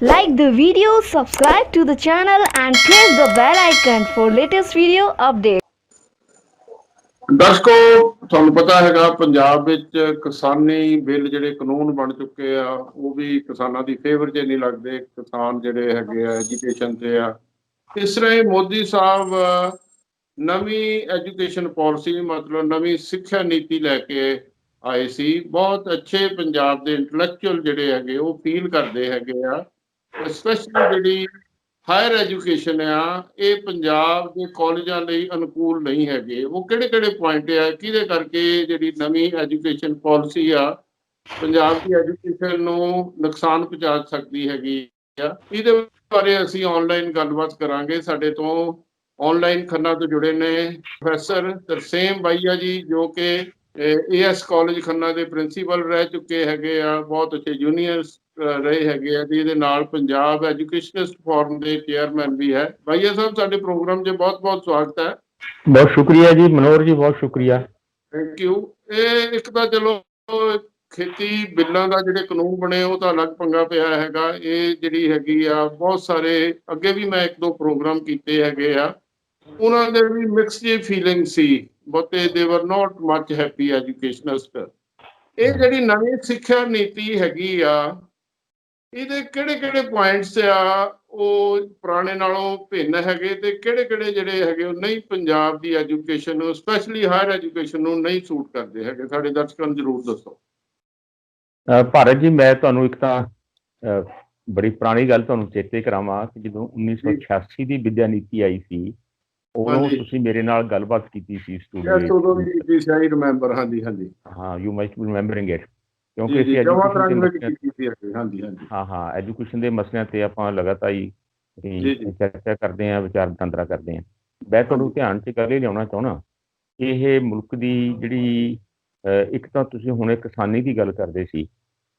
Like the video, subscribe to the channel and press the bell icon for latest video updates. ਦਰਸ਼ਕੋ, ਤੁਹਾਨੂੰ ਪਤਾ ਹੈਗਾ ਪੰਜਾਬ ਵਿੱਚ ਕਿਸਾਨੀ bill ਜਿਹੜੇ ਕਾਨੂੰਨ ਬਣ ਚੁੱਕੇ ਆ, ਉਹ ਵੀ ਕਿਸਾਨਾਂ ਦੀ ਫੇਵਰ 'ਚ ਨਹੀਂ ਲੱਗਦੇ। ਕਿਸਾਨ ਜਿਹੜੇ ਹੈਗੇ ਆ ਐਜੂਕੇਸ਼ਨ 'ਤੇ ਆ। ਇਸ ਤਰ੍ਹਾਂ ਹੀ ਮੋਦੀ ਸਾਹਿਬ ਨਵੀਂ ਐਜੂਕੇਸ਼ਨ ਪਾਲਿਸੀ ਮਤਲਬ ਨਵੀਂ ਸਿੱਖਿਆ ਨੀਤੀ ਲੈ ਕੇ ਆਏ ਸੀ। ਬਹੁਤ ਅੱਛੇ ਪੰਜਾਬ ਦੇ ਇੰਟਲੈਕਚੁਅਲ ਜਿਹੜੇ ਹੈਗੇ ਉਹ ਫੀਲ ਕਰਦੇ ਹੈਗੇ ਆ, ਸਪੈਸ਼ਲੀ ਜਿਹੜੀ ਹਾਇਰ ਐਜੂਕੇਸ਼ਨ ਆ, ਇਹ ਪੰਜਾਬ ਦੇ ਕਾਲਜਾਂ ਲਈ ਅਨੁਕੂਲ ਨਹੀਂ ਹੈਗੇ। ਉਹ ਕਿਹੜੇ ਪੁਆਇੰਟ ਆ ਕਿਹਦੇ ਕਰਕੇ ਜਿਹੜੀ ਨਵੀਂ ਐਜੂਕੇਸ਼ਨ ਪਾਲਿਸੀ ਆ ਪੰਜਾਬ ਦੀ ਐਜੂਕੇਸ਼ਨ ਨੂੰ ਨੁਕਸਾਨ ਪਹੁੰਚਾ ਸਕਦੀ ਹੈਗੀ ਆ, ਇਹਦੇ ਬਾਰੇ ਅਸੀਂ ਆਨਲਾਈਨ ਗੱਲਬਾਤ ਕਰਾਂਗੇ। ਸਾਡੇ ਤੋਂ ਆਨਲਾਈਨ ਖੰਨਾ ਤੋਂ ਜੁੜੇ ਨੇ ਪ੍ਰੋਫੈਸਰ ਤਰਸੇਮ ਬਾਈਆ ਜੀ, ਜੋ ਕਿ ਏਐਸ ਕਾਲਜ ਖੰਨਾ ਦੇ ਪ੍ਰਿੰਸੀਪਲ ਰਹਿ ਚੁੱਕੇ ਹੈਗੇ ਆ, ਬਹੁਤ ਅੱਛੇ ਜੂਨੀਅਰ ਰਹੇ ਹੈਗੇ ਆ ਜੀ। ਇਹਦੇ ਨਾਲ ਪੰਜਾਬ ਐਜੂਕੇਸ਼ਨਿਸਟ ਫੋਰਮ ਦੇ ਚੇਅਰਮੈਨ ਵੀ ਹੈ। ਬਾਈਆ ਸਾਹਿਬ, ਸਾਡੇ ਪ੍ਰੋਗਰਾਮ 'ਚ ਬਹੁਤ ਬਹੁਤ ਸਵਾਗਤ ਹੈ। बहुत शुक्रिया जी मनोहर जी, बहुत शुक्रिया। Thank you. ਇਹ ਇੱਕ ਤਾਂ ਚਲੋ ਖੇਤੀ ਬਿੱਲਾਂ ਦਾ ਜਿਹੜੇ ਕਾਨੂੰਨ ਬਣੇ ਉਹ ਤਾਂ ਅਲੱਗ ਪੰਗਾ ਪਿਆ ਹੈਗਾ। ਇਹ ਜਿਹੜੀ ਹੈਗੀ ਆ, ਬਹੁਤ ਸਾਰੇ ਅੱਗੇ ਵੀ ਮੈਂ ਇੱਕ ਦੋ ਪ੍ਰੋਗਰਾਮ ਕੀਤੇ ਹੈਗੇ ਆ, ਉਹਨਾਂ ਦੇ ਵੀ ਮਿਕਸ ਜਿਹੀ ਫੀਲਿੰਗ ਸੀ। ਬਹੁਤੇ ਦੇ ਵਰ ਨਾਟ ਮਚ ਹੈਪੀ ਐਜੂਕੇਸ਼ਨਿਸਟ। ਇਹ ਜਿਹੜੀ ਨਵੀਂ ਸਿੱਖਿਆ ਨੀਤੀ ਹੈਗੀ ਆ, ਇਹਦੇ ਕਿਹੜੇ ਪੁਆਇੰਟਸ ਆ ਉਹ ਪੁਰਾਣੇ ਨਾਲੋਂ ਭਿੰਨ ਹੈਗੇ, ਤੇ ਕਿਹੜੇ ਜਿਹੜੇ ਹੈਗੇ ਉਹ ਨਹੀਂ ਪੰਜਾਬ ਦੀ ਐਜੂਕੇਸ਼ਨ ਨੂੰ, ਸਪੈਸ਼ਲੀ ਹਾਇਰ ਐਜੂਕੇਸ਼ਨ ਨੂੰ ਨਹੀਂ ਸੂਟ ਕਰਦੇ ਹੈਗੇ? ਸਾਡੇ ਦਰਸ਼ਕਾਂ ਨੂੰ ਜ਼ਰੂਰ ਦੱਸੋ। ਭਾਰਤ ਜੀ, ਮੈਂ ਤੁਹਾਨੂੰ ਇੱਕ ਤਾਂ ਬੜੀ ਪੁਰਾਣੀ ਗੱਲ ਤੁਹਾਨੂੰ ਚੇਤੇ ਕਰਾਵਾਂ ਕਿ ਜਦੋਂ 1986 ਦੀ ਵਿਦਿਆ ਨੀਤੀ ਆਈ ਸੀ, ਉਦੋਂ ਤੁਸੀਂ ਮੇਰੇ ਨਾਲ ਗੱਲਬਾਤ ਕੀਤੀ ਸੀ ਸਟੂਡੀਓ ਵਿੱਚ। ਉਦੋਂ ਵੀ ਕੀਤੀ ਸੀ, ਆਈ ਰਿਮੈਂਬਰ। ਹਾਂਜੀ ਹਾਂਜੀ ਹਾਂ, you might B remembering it, ਕਿਉਂਕਿ ਜੀ, ਅਸੀਂ ਜਵਾਹਰ ਐਜੂਕੇਸ਼ਨ ਵਿੱਚ ਕੀਤੀ ਸੀ। ਹਾਂਜੀ ਹਾਂਜੀ ਹਾਂ ਐਜੂਕੇਸ਼ਨ ਦੇ ਮਸਲਿਆਂ ਤੇ ਆਪਾਂ ਲਗਾਤਾਰ ਹੀ ਚਰਚਾ ਕਰਦੇ ਹਾਂ, ਵਿਚਾਰ ਵਟਾਂਦਰਾ ਕਰਦੇ ਹਾਂ। ਮੈਂ ਤੁਹਾਨੂੰ ਧਿਆਨ 'ਚ ਗੱਲ ਇਹ ਲਿਆਉਣਾ ਚਾਹੁੰਦਾ, ਇਹ ਮੁਲਕ ਦੀ ਜਿਹੜੀ ਇੱਕ ਤਾਂ ਤੁਸੀਂ ਹੁਣੇ ਕਿਸਾਨੀ ਦੀ ਗੱਲ ਕਰਦੇ ਸੀ,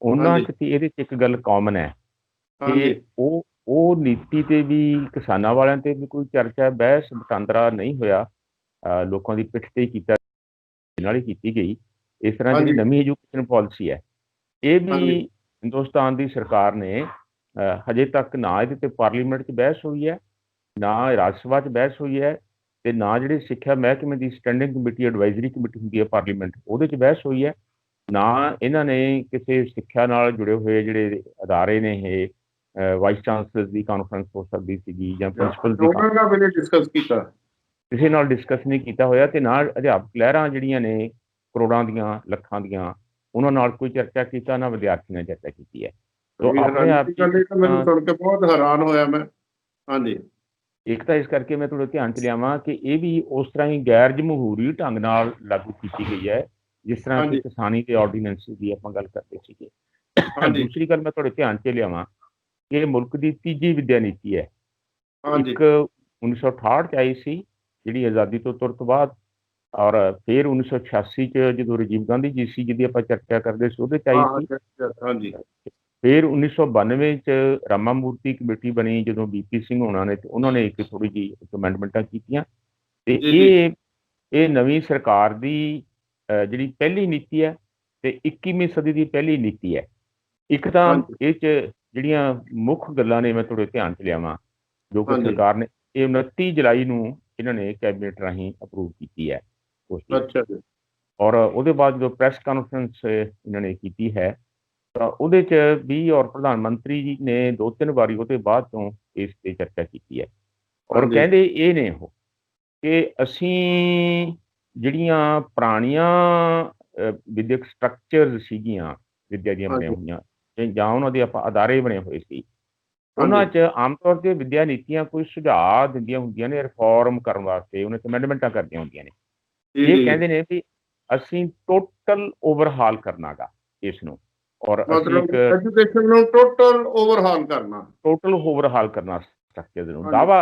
ਉਹਨਾਂ 'ਚ ਤੇ ਇਹਦੇ 'ਚ ਇੱਕ ਗੱਲ ਕਾਮਨ ਹੈ ਕਿ ਉਹ ਨੀਤੀ ਤੇ ਵੀ ਕਿਸਾਨਾਂ ਵਾਲਿਆਂ ਤੇ ਵੀ ਕੋਈ ਚਰਚਾ ਬਹਿਸ ਵਟਾਂਦਰਾ ਨਹੀਂ ਹੋਇਆ। ਲੋਕਾਂ ਦੀ ਪਿੱਠ ਤੇ ਹੀ ਨਾਲ ਹੀ ਕੀਤੀ ਗਈ। ਇਸ ਤਰ੍ਹਾਂ ਜਿਹੜੀ ਨਵੀਂ ਐਜੂਕੇਸ਼ਨ ਪਾਲਿਸੀ ਹੈ, ਇਹ ਵੀ ਹਿੰਦੁਸਤਾਨ ਦੀ ਸਰਕਾਰ ਨੇ ਹਜੇ ਤੱਕ ਨਾ ਇਹਦੇ ਤੇ ਪਾਰਲੀਮੈਂਟ 'ਚ ਬਹਿਸ ਹੋਈ ਹੈ, ਨਾ ਰਾਜ ਸਭਾ 'ਚ ਬਹਿਸ ਹੋਈ ਹੈ, ਤੇ ਨਾ ਜਿਹੜੀ ਸਿੱਖਿਆ ਮਹਿਕਮੇ ਦੀ ਸਟੈਂਡਿੰਗ ਕਮੇਟੀ, ਐਡਵਾਈਜ਼ਰੀ ਕਮੇਟੀ ਹੁੰਦੀ ਹੈ ਪਾਰਲੀਮੈਂਟ, ਉਹਦੇ 'ਚ ਬਹਿਸ ਹੋਈ ਹੈ। ਨਾ ਇਹਨਾਂ ਨੇ ਕਿਸੇ ਸਿੱਖਿਆ ਨਾਲ ਜੁੜੇ ਹੋਏ ਜਿਹੜੇ ਅਦਾਰੇ ਨੇ, ਇਹ ਵਾਈਸ ਚਾਂਸਲਰ ਦੀ ਕਾਨਫਰੰਸ ਹੋ ਸਕਦੀ ਸੀਗੀ ਜਾਂ ਪ੍ਰਿੰਸੀਪਲ ਦੀ, ਡਿਸਕਸ ਕੀਤਾ, ਕਿਸੇ ਨਾਲ ਡਿਸਕਸ ਨਹੀਂ ਕੀਤਾ ਹੋਇਆ। ਤੇ ਨਾਲ ਅਧਿਆਪਕ ਲਹਿਰਾਂ ਜਿਹੜੀਆਂ ਨੇ ਕਰੋੜਾਂ ਦੀਆਂ, ਲੱਖਾਂ ਦੀਆਂ, ਉਹਨਾਂ ਨਾਲ ਕੋਈ ਚਰਚਾ ਕੀਤਾ, ਨਾ ਵਿਦਿਆਰਥੀ ਨਾਲ ਚਰਚਾ ਕੀਤੀ ਹੈ। ਆਪਣੇ ਆਪ ਮੈਨੂੰ ਸੁਣ ਕੇ ਬਹੁਤ ਹੈਰਾਨ ਹੋਇਆ ਮੈਂ। ਹਾਂਜੀ, ਇੱਕ ਤਾਂ ਇਸ ਕਰਕੇ ਮੈਂ ਤੁਹਾਡੇ ਧਿਆਨ 'ਚ ਲਿਆਵਾਂ ਕਿ ਇਹ ਵੀ ਉਸ ਤਰ੍ਹਾਂ ਹੀ ਗੈਰ ਜਮਹੂਰੀ ਢੰਗ ਨਾਲ ਲਾਗੂ ਕੀਤੀ ਗਈ ਹੈ, ਜਿਸ ਤਰ੍ਹਾਂ ਕਿ ਕਿਸਾਨੀ ਦੇ ਆਰਡੀਨੈਂਸ ਦੀ ਆਪਾਂ ਗੱਲ ਕਰਦੇ ਸੀਗੇ। ਦੂਸਰੀ ਗੱਲ ਮੈਂ ਤੁਹਾਡੇ ਧਿਆਨ 'ਚ ਲਿਆਵਾਂ ਕਿ ਇਹ ਮੁਲਕ ਦੀ ਤੀਜੀ ਵਿਦਿਆ ਨੀਤੀ ਹੈ। ਇੱਕ 1968 'ਚ ਆਈ ਸੀ, ਜਿਹੜੀ ਆਜ਼ਾਦੀ ਤੋਂ ਤੁਰਤ ਬਾਅਦ, ਔਰ ਫਿਰ 1986 'ਚ ਜਦੋਂ ਰਾਜੀਵ ਗਾਂਧੀ ਜੀ ਸੀ, ਜਿਹਦੀ ਆਪਾਂ ਚਰਚਾ ਕਰਦੇ ਸੀ, ਉਹਦੇ 'ਚ ਆਈ ਸੀ। ਫਿਰ 1992 'ਚ ਰਾਮਾ ਮੂਰਤੀ ਕਮੇਟੀ ਬਣੀ, ਜਦੋਂ ਬੀਪੀ ਸਿੰਘ ਹੋਣਾ ਨੇ, ਤੇ ਉਹਨਾਂ ਨੇ ਇੱਕ ਥੋੜੀ ਜਿਹੀ ਅਮੈਂਡਮੈਂਟਾਂ ਕੀਤੀਆਂ, ਤੇ ਇਹ ਨਵੀਂ ਸਰਕਾਰ ਦੀ ਜਿਹੜੀ ਪਹਿਲੀ ਨੀਤੀ ਹੈ ਤੇ 21ਵੀਂ ਸਦੀ ਦੀ ਪਹਿਲੀ ਨੀਤੀ ਹੈ। ਇੱਕ ਤਾਂ ਇਹ 'ਚ ਜਿਹੜੀਆਂ ਮੁੱਖ ਗੱਲਾਂ ਨੇ ਮੈਂ ਤੁਹਾਡੇ ਧਿਆਨ 'ਚ ਲਿਆਵਾਂ, ਜੋ ਕਿ ਸਰਕਾਰ ਨੇ ਇਹ 29 ਜੁਲਾਈ ਨੂੰ ਇਹਨਾਂ ਨੇ ਕੈਬਨਿਟ ਰਾਹੀਂ ਅਪਰੂਵ ਕੀਤੀ ਹੈ। ਔਰ ਉਹਦੇ ਬਾਅਦ ਜਦੋਂ ਪ੍ਰੈਸ ਕਾਨਫਰੰਸ ਇਹਨਾਂ ਨੇ ਕੀਤੀ ਹੈ, ਤਾਂ ਉਹਦੇ 'ਚ ਵੀ ਔਰ ਪ੍ਰਧਾਨ ਮੰਤਰੀ ਜੀ ਨੇ 2-3 ਵਾਰੀ ਉਹਦੇ ਬਾਅਦ ਤੋਂ ਇਸ ਤੇ ਚਰਚਾ ਕੀਤੀ ਹੈ। ਔਰ ਕਹਿੰਦੇ ਇਹ ਨੇ ਉਹ ਕਿ ਅਸੀਂ ਜਿਹੜੀਆਂ ਪੁਰਾਣੀਆਂ ਵਿਦਿਅਕ ਸਟਰਕਚਰ ਸੀਗੀਆਂ, ਵਿਦਿਆ ਦੀਆਂ ਬਣੀਆਂ ਹੋਈਆਂ, ਜਾਂ ਉਹਨਾਂ ਦੇ ਆਪਾਂ ਅਦਾਰੇ ਬਣੇ ਹੋਏ ਸੀ, ਉਹਨਾਂ 'ਚ ਆਮ ਤੌਰ 'ਤੇ ਵਿਦਿਆ ਨੀਤੀਆਂ ਕੋਈ ਸੁਝਾਅ ਦਿੰਦੀਆਂ ਹੁੰਦੀਆਂ ਨੇ ਰਿਫੋਰਮ ਕਰਨ ਵਾਸਤੇ, ਉਹਨਾਂ 'ਚ ਅਮੈਂਡਮੈਂਟਾਂ ਕਰਦੀਆਂ ਹੁੰਦੀਆਂ ਨੇ। ਇਹ ਕਹਿੰਦੇ ਨੇ ਵੀ ਅਸੀਂ ਟੋਟਲ ਓਵਰਹਾਲ ਕਰਨਾ ਗਾ ਇਸ ਨੂੰ, ਔਰ ਐਜੂਕੇਸ਼ਨ ਨੂੰ ਟੋਟਲ ਓਵਰਹਾਲ ਕਰਨਾ ਸਟਰਕਚਰ ਨੂੰ। ਦਾਅਵਾ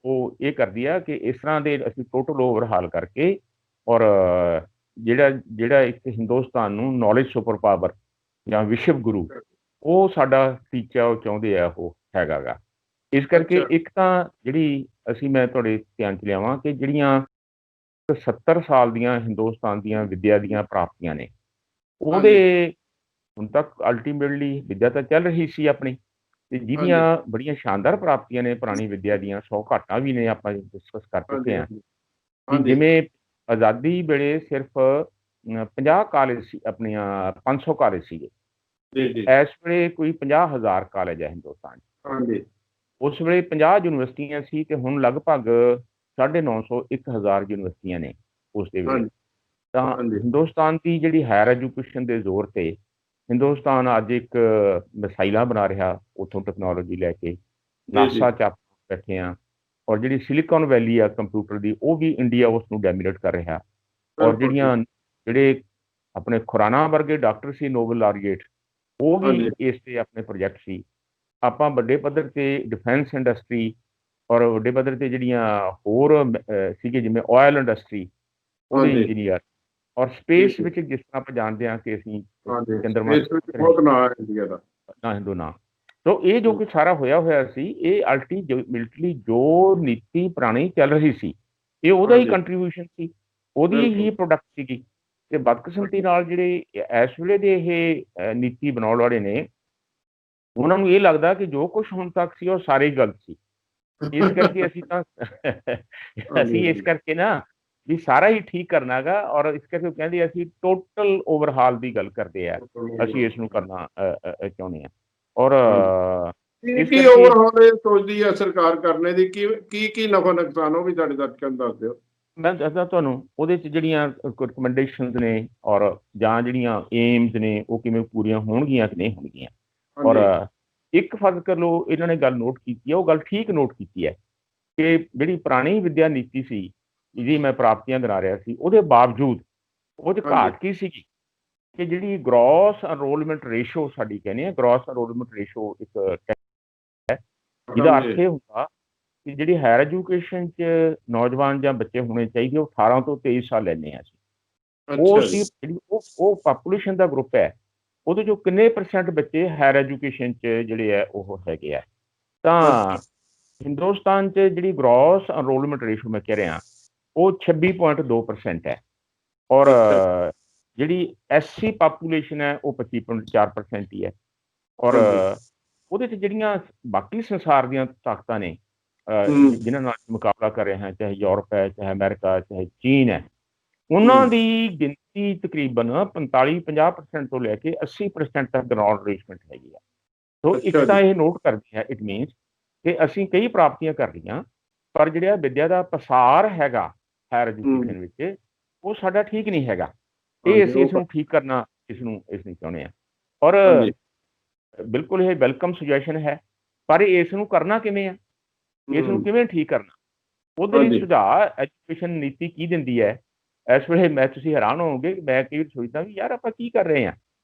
ਉਹ ਇਹ ਕਰਦੀ ਆ ਕਿ ਇਸ ਤਰ੍ਹਾਂ ਦੇ ਅਸੀਂ ਟੋਟਲ ਓਵਰਹਾਲ ਕਰਕੇ, ਔਰ ਜਿਹੜਾ ਇੱਕ ਹਿੰਦੁਸਤਾਨ ਨੂੰ ਨੌਲੇਜ ਸੁਪਰ ਪਾਵਰ ਜਾਂ ਵਿਸ਼ਵ ਗੁਰੂ, ਉਹ ਸਾਡਾ ਟੀਚਾ ਉਹ ਚਾਹੁੰਦੇ ਆ, ਉਹ ਹੈਗਾ ਗਾ। ਇਸ ਕਰਕੇ ਇੱਕ ਤਾਂ ਜਿਹੜੀ ਮੈਂ ਤੁਹਾਡੇ ਧਿਆਨ 'ਚ ਲਿਆਵਾਂ ਕਿ ਜਿਹੜੀਆਂ 70 ਸਾਲ ਦੀਆਂ ਹਿੰਦੁਸਤਾਨ ਦੀਆਂ ਵਿਦਿਆ ਦੀਆਂ ਪ੍ਰਾਪਤੀਆਂ ਨੇ, ਉਹਦੇ ਹੁਣ ਤੱਕ ਅਲਟੀਮੇਟਲੀ ਵਿਦਿਆ ਤਾਂ ਚੱਲ ਰਹੀ ਸੀ ਆਪਣੀ, ਤੇ ਜਿਹਦੀਆਂ ਬੜੀਆਂ ਸ਼ਾਨਦਾਰ ਪ੍ਰਾਪਤੀਆਂ ਨੇ ਪੁਰਾਣੀ ਵਿੱਦਿਆ ਦੀਆਂ, 100 ਘਾਟਾਂ ਵੀ ਨੇ, ਆਪਾਂ ਡਿਸਕਸ ਕਰ ਚੁੱਕੇ ਹਾਂ। ਕਿ ਜਿਵੇਂ ਆਜ਼ਾਦੀ ਵੇਲੇ ਸਿਰਫ 50 ਕਾਲਜ ਸੀ, ਆਪਣੀਆਂ 500 ਕਾਲਜ ਸੀਗੇ। ਇਸ ਵੇਲੇ ਕੋਈ 50,000 ਕਾਲਜ ਹੈ ਹਿੰਦੁਸਤਾਨ 'ਚ। ਉਸ ਵੇਲੇ 50 ਯੂਨੀਵਰਸਿਟੀਆਂ ਸੀ ਤੇ ਹੁਣ ਲਗਭਗ 950 1000 ਯੂਨੀਵਰਸਿਟੀਆਂ ਨੇ ਉਸ ਦੇ ਵੇਲੇ। ਤਾਂ ਹਿੰਦੁਸਤਾਨ ਦੀ ਜਿਹੜੀ ਹਾਇਰ ਐਜੂਕੇਸ਼ਨ ਦੇ ਜ਼ੋਰ ਤੇ ਹਿੰਦੁਸਤਾਨ ਅੱਜ ਇੱਕ ਮਿਸਾਈਲਾਂ ਬਣਾ ਰਿਹਾ, ਉੱਥੋਂ ਟੈਕਨੋਲੋਜੀ ਲੈ ਕੇ ਨਾਸਾ 'ਚ ਆਪਾਂ ਬੈਠੇ ਹਾਂ। ਔਰ ਜਿਹੜੀ ਸਿਲੀਕਨ ਵੈਲੀ ਆ ਕੰਪਿਊਟਰ ਦੀ, ਉਹ ਵੀ ਇੰਡੀਆ ਉਸ ਨੂੰ ਡੈਮੀਨੇਟ ਕਰ ਰਿਹਾ। ਔਰ ਜਿਹੜੇ ਆਪਣੇ ਖੁਰਾਨਾ ਵਰਗੇ ਡਾਕਟਰ ਸੀ, ਨੋਬਲ ਲਾਰੀਏਟ, ਉਹ ਵੀ ਇਸ ਤੇ ਆਪਣੇ ਪ੍ਰੋਜੈਕਟ ਸੀ। ਆਪਾਂ ਵੱਡੇ ਪੱਧਰ ਤੇ ਡਿਫੈਂਸ ਇੰਡਸਟਰੀ ਔਰ ਵੱਡੇ ਪੱਧਰ ਤੇ ਜਿਹੜੀਆਂ ਹੋਰ ਸੀਗੇ, ਜਿਵੇਂ ਆਇਲ ਇੰਡਸਟਰੀ, ਉਹਦੇ ਇੰਜੀਨੀਅਰ, ਔਰ ਸਪੇਸ ਵਿੱਚ ਜਿਸ ਤਰ੍ਹਾਂ ਆਪਾਂ ਜਾਣਦੇ ਹਾਂ ਕਿ ਅਸੀਂ ਚੰਦਰਮਾ ਨਾ। ਸੋ ਇਹ ਜੋ ਕੁਝ ਸਾਰਾ ਹੋਇਆ ਸੀ, ਇਹ ਅਲਟੀਮੇਟਲੀ ਜੋ ਨੀਤੀ ਪੁਰਾਣੀ ਚੱਲ ਰਹੀ ਸੀ, ਇਹ ਉਹਦਾ ਹੀ ਕੰਟਰੀਬਿਊਸ਼ਨ ਸੀ, ਉਹਦੀ ਹੀ ਪ੍ਰੋਡਕਟ ਸੀਗੀ। ਤੇ ਬਦਕਿਸਮਤੀ ਨਾਲ ਜਿਹੜੇ ਇਸ ਵੇਲੇ ਦੇ ਇਹ ਨੀਤੀ ਬਣਾਉਣ ਵਾਲੇ ਨੇ, ਉਹਨਾਂ ਨੂੰ ਇਹ ਲੱਗਦਾ ਕਿ ਜੋ ਕੁਝ ਹੁਣ ਤੱਕ ਸੀ ਉਹ ਸਾਰੇ ਗਲਤ ਸੀ। ਇਸ ਕਰਕੇ ਅਸੀਂ ਇਸ ਕਰਕੇ ਨਾ ਵੀ ਸਾਰਾ ਹੀ ਠੀਕ ਕਰਨਾ ਹੈਗਾ। ਔਰ ਇਸ ਕਰਕੇ ਉਹ ਕਹਿੰਦੇ ਅਸੀਂ ਟੋਟਲ ਓਵਰਹਾਲ ਦੀ ਗੱਲ ਕਰਦੇ ਆ, ਅਸੀਂ ਇਸ ਨੂੰ ਕਰਨਾ ਚਾਹੁੰਦੇ ਹਾਂ। ਔਰ ਕੀ ਓਵਰਹਾਲ ਸੋਚਦੀ ਹੈ ਸਰਕਾਰ ਕਰਨੇ ਦੀ? ਕੀ ਨਫਾ ਨੁਕਸਾਨ, ਉਹ ਵੀ ਸਾਡੇ ਦਰਸ਼ਕਾਂ ਨੂੰ ਦੱਸ ਦਿਓ। ਮੈਂ ਦੱਸਦਾ ਤੁਹਾਨੂੰ, ਉਹਦੇ 'ਚ ਜਿਹੜੀਆਂ ਰਿਕਮੈਂਡੇਸ਼ਨਸ ਨੇ ਔਰ ਜਾਂ ਜਿਹੜੀਆਂ ਏਮਸ ਨੇ, ਉਹ ਕਿਵੇਂ ਪੂਰੀਆਂ ਹੋਣਗੀਆਂ ਕਿ ਨਹੀਂ ਹੋਣਗੀਆਂ। ਔਰ ਇੱਕ ਫਰਜ਼ ਕਰ ਲਓ, ਇਹਨਾਂ ਨੇ ਗੱਲ ਨੋਟ ਕੀਤੀ ਹੈ, ਉਹ ਗੱਲ ਠੀਕ ਨੋਟ ਕੀਤੀ ਹੈ ਕਿ ਜਿਹੜੀ ਪੁਰਾਣੀ ਵਿੱਦਿਆ ਨੀਤੀ ਸੀ, ਜਿਹਦੀ ਮੈਂ ਪ੍ਰਾਪਤੀਆਂ ਗਿਣਾ ਰਿਹਾ ਸੀ, ਉਹਦੇ ਬਾਵਜੂਦ ਉਹ 'ਚ ਘਾਟ ਕੀ ਸੀਗੀ ਕਿ ਜਿਹੜੀ ਗ੍ਰੋਸ ਐਨਰੋਲਮੈਂਟ ਰੇਸ਼ੋ ਸਾਡੀ ਕਹਿੰਦੇ ਆ, ਗ੍ਰੋਸ ਐਨਰੋਲਮੈਂਟ ਰੇਸ਼ੋ ਇੱਕ ਹੈ, ਜਿਹਦਾ ਅਰਥ ਇਹ ਹੁੰਦਾ ਕਿ ਜਿਹੜੀ ਹਾਇਰ ਐਜੂਕੇਸ਼ਨ 'ਚ ਨੌਜਵਾਨ ਜਾਂ ਬੱਚੇ ਹੋਣੇ ਚਾਹੀਦੇ, ਉਹ 18 ਤੋਂ 23 ਸਾਲ ਲੈਂਦੇ ਆ ਅਸੀਂ। ਉਹ ਸੀ ਜਿਹੜੀ ਉਹ ਪਾਪੂਲੇਸ਼ਨ ਦਾ ਗਰੁੱਪ ਹੈ, ਉਹਦੇ 'ਚੋਂ ਕਿੰਨੇ % ਬੱਚੇ ਹਾਇਰ ਐਜੂਕੇਸ਼ਨ 'ਚ ਜਿਹੜੇ ਹੈ ਉਹ ਹੈਗੇ ਆ। ਤਾਂ ਹਿੰਦੁਸਤਾਨ 'ਚ ਜਿਹੜੀ ਗ੍ਰੋਸ ਐਨਰੋਲਮੈਂਟ ਰੇਸ਼ੋ ਮੈਂ ਕਹਿ ਰਿਹਾ, ਉਹ 26.2% ਹੈ। ਔਰ ਜਿਹੜੀ SC ਪਾਪੂਲੇਸ਼ਨ ਹੈ, ਉਹ 25.4% ਹੀ ਹੈ। ਔਰ ਉਹਦੇ 'ਚ ਜਿਹੜੀਆਂ ਬਾਕੀ ਸੰਸਾਰ ਦੀਆਂ ਤਾਕਤਾਂ ਨੇ, ਜਿਨ੍ਹਾਂ ਨਾਲ ਮੁਕਾਬਲਾ ਕਰ ਰਹੇ ਹਾਂ, ਚਾਹੇ ਯੂਰਪ ਹੈ, ਚਾਹੇ ਅਮਰੀਕਾ, ਚਾਹੇ ਚੀਨ ਹੈ, ਉਹਨਾਂ ਦੀ ਗਿਣਤੀ ਤਕਰੀਬਨ 45-50% ਤੋਂ ਲੈ ਕੇ 80% ਤੱਕ ਐਨਰੋਲਮੈਂਟ ਹੈਗੀ ਆ। ਸੋ ਇੱਕ ਤਾਂ ਇਹ ਨੋਟ ਕਰਦੇ ਆ, ਇਟ ਮੀਨਸ ਕਿ ਅਸੀਂ ਕਈ ਪ੍ਰਾਪਤੀਆਂ ਕਰ ਲਈਆਂ, ਪਰ ਜਿਹੜਾ ਵਿੱਦਿਆ ਦਾ ਪਸਾਰ ਹੈਗਾ ਹਾਇਰ ਐਜੂਕੇਸ਼ਨ ਵਿੱਚ, ਉਹ ਸਾਡਾ ਠੀਕ ਨਹੀਂ ਹੈਗਾ। ਇਹ ਅਸੀਂ ਇਸ ਨੂੰ ਠੀਕ ਕਰਨਾ, ਇਸ ਨੂੰ ਚਾਹੁੰਦੇ ਹਾਂ। ਔਰ ਬਿਲਕੁਲ ਇਹ ਵੈਲਕਮ ਸੁਜੈਸ਼ਨ ਹੈ, ਪਰ ਇਸ ਨੂੰ ਕਰਨਾ ਕਿਵੇਂ ਆ, ਇਸ ਨੂੰ ਕਿਵੇਂ ਠੀਕ ਕਰਨਾ, ਉਹਦੇ ਲਈ ਸੁਝਾਅ ਐਜੂਕੇਸ਼ਨ ਨੀਤੀ ਕੀ ਦਿੰਦੀ ਹੈ। ਇਸ ਵੇਲੇ ਤੁਸੀਂ ਹੈਰਾਨ ਹੋਵੋਗੇ ਕਿ ਮੈਂ ਕਈ ਵਾਰ ਸੋਚਦਾ ਵੀ ਯਾਰ ਆਪਾਂ ਕੀ ਕਰ ਰਹੇ ਹਾਂ।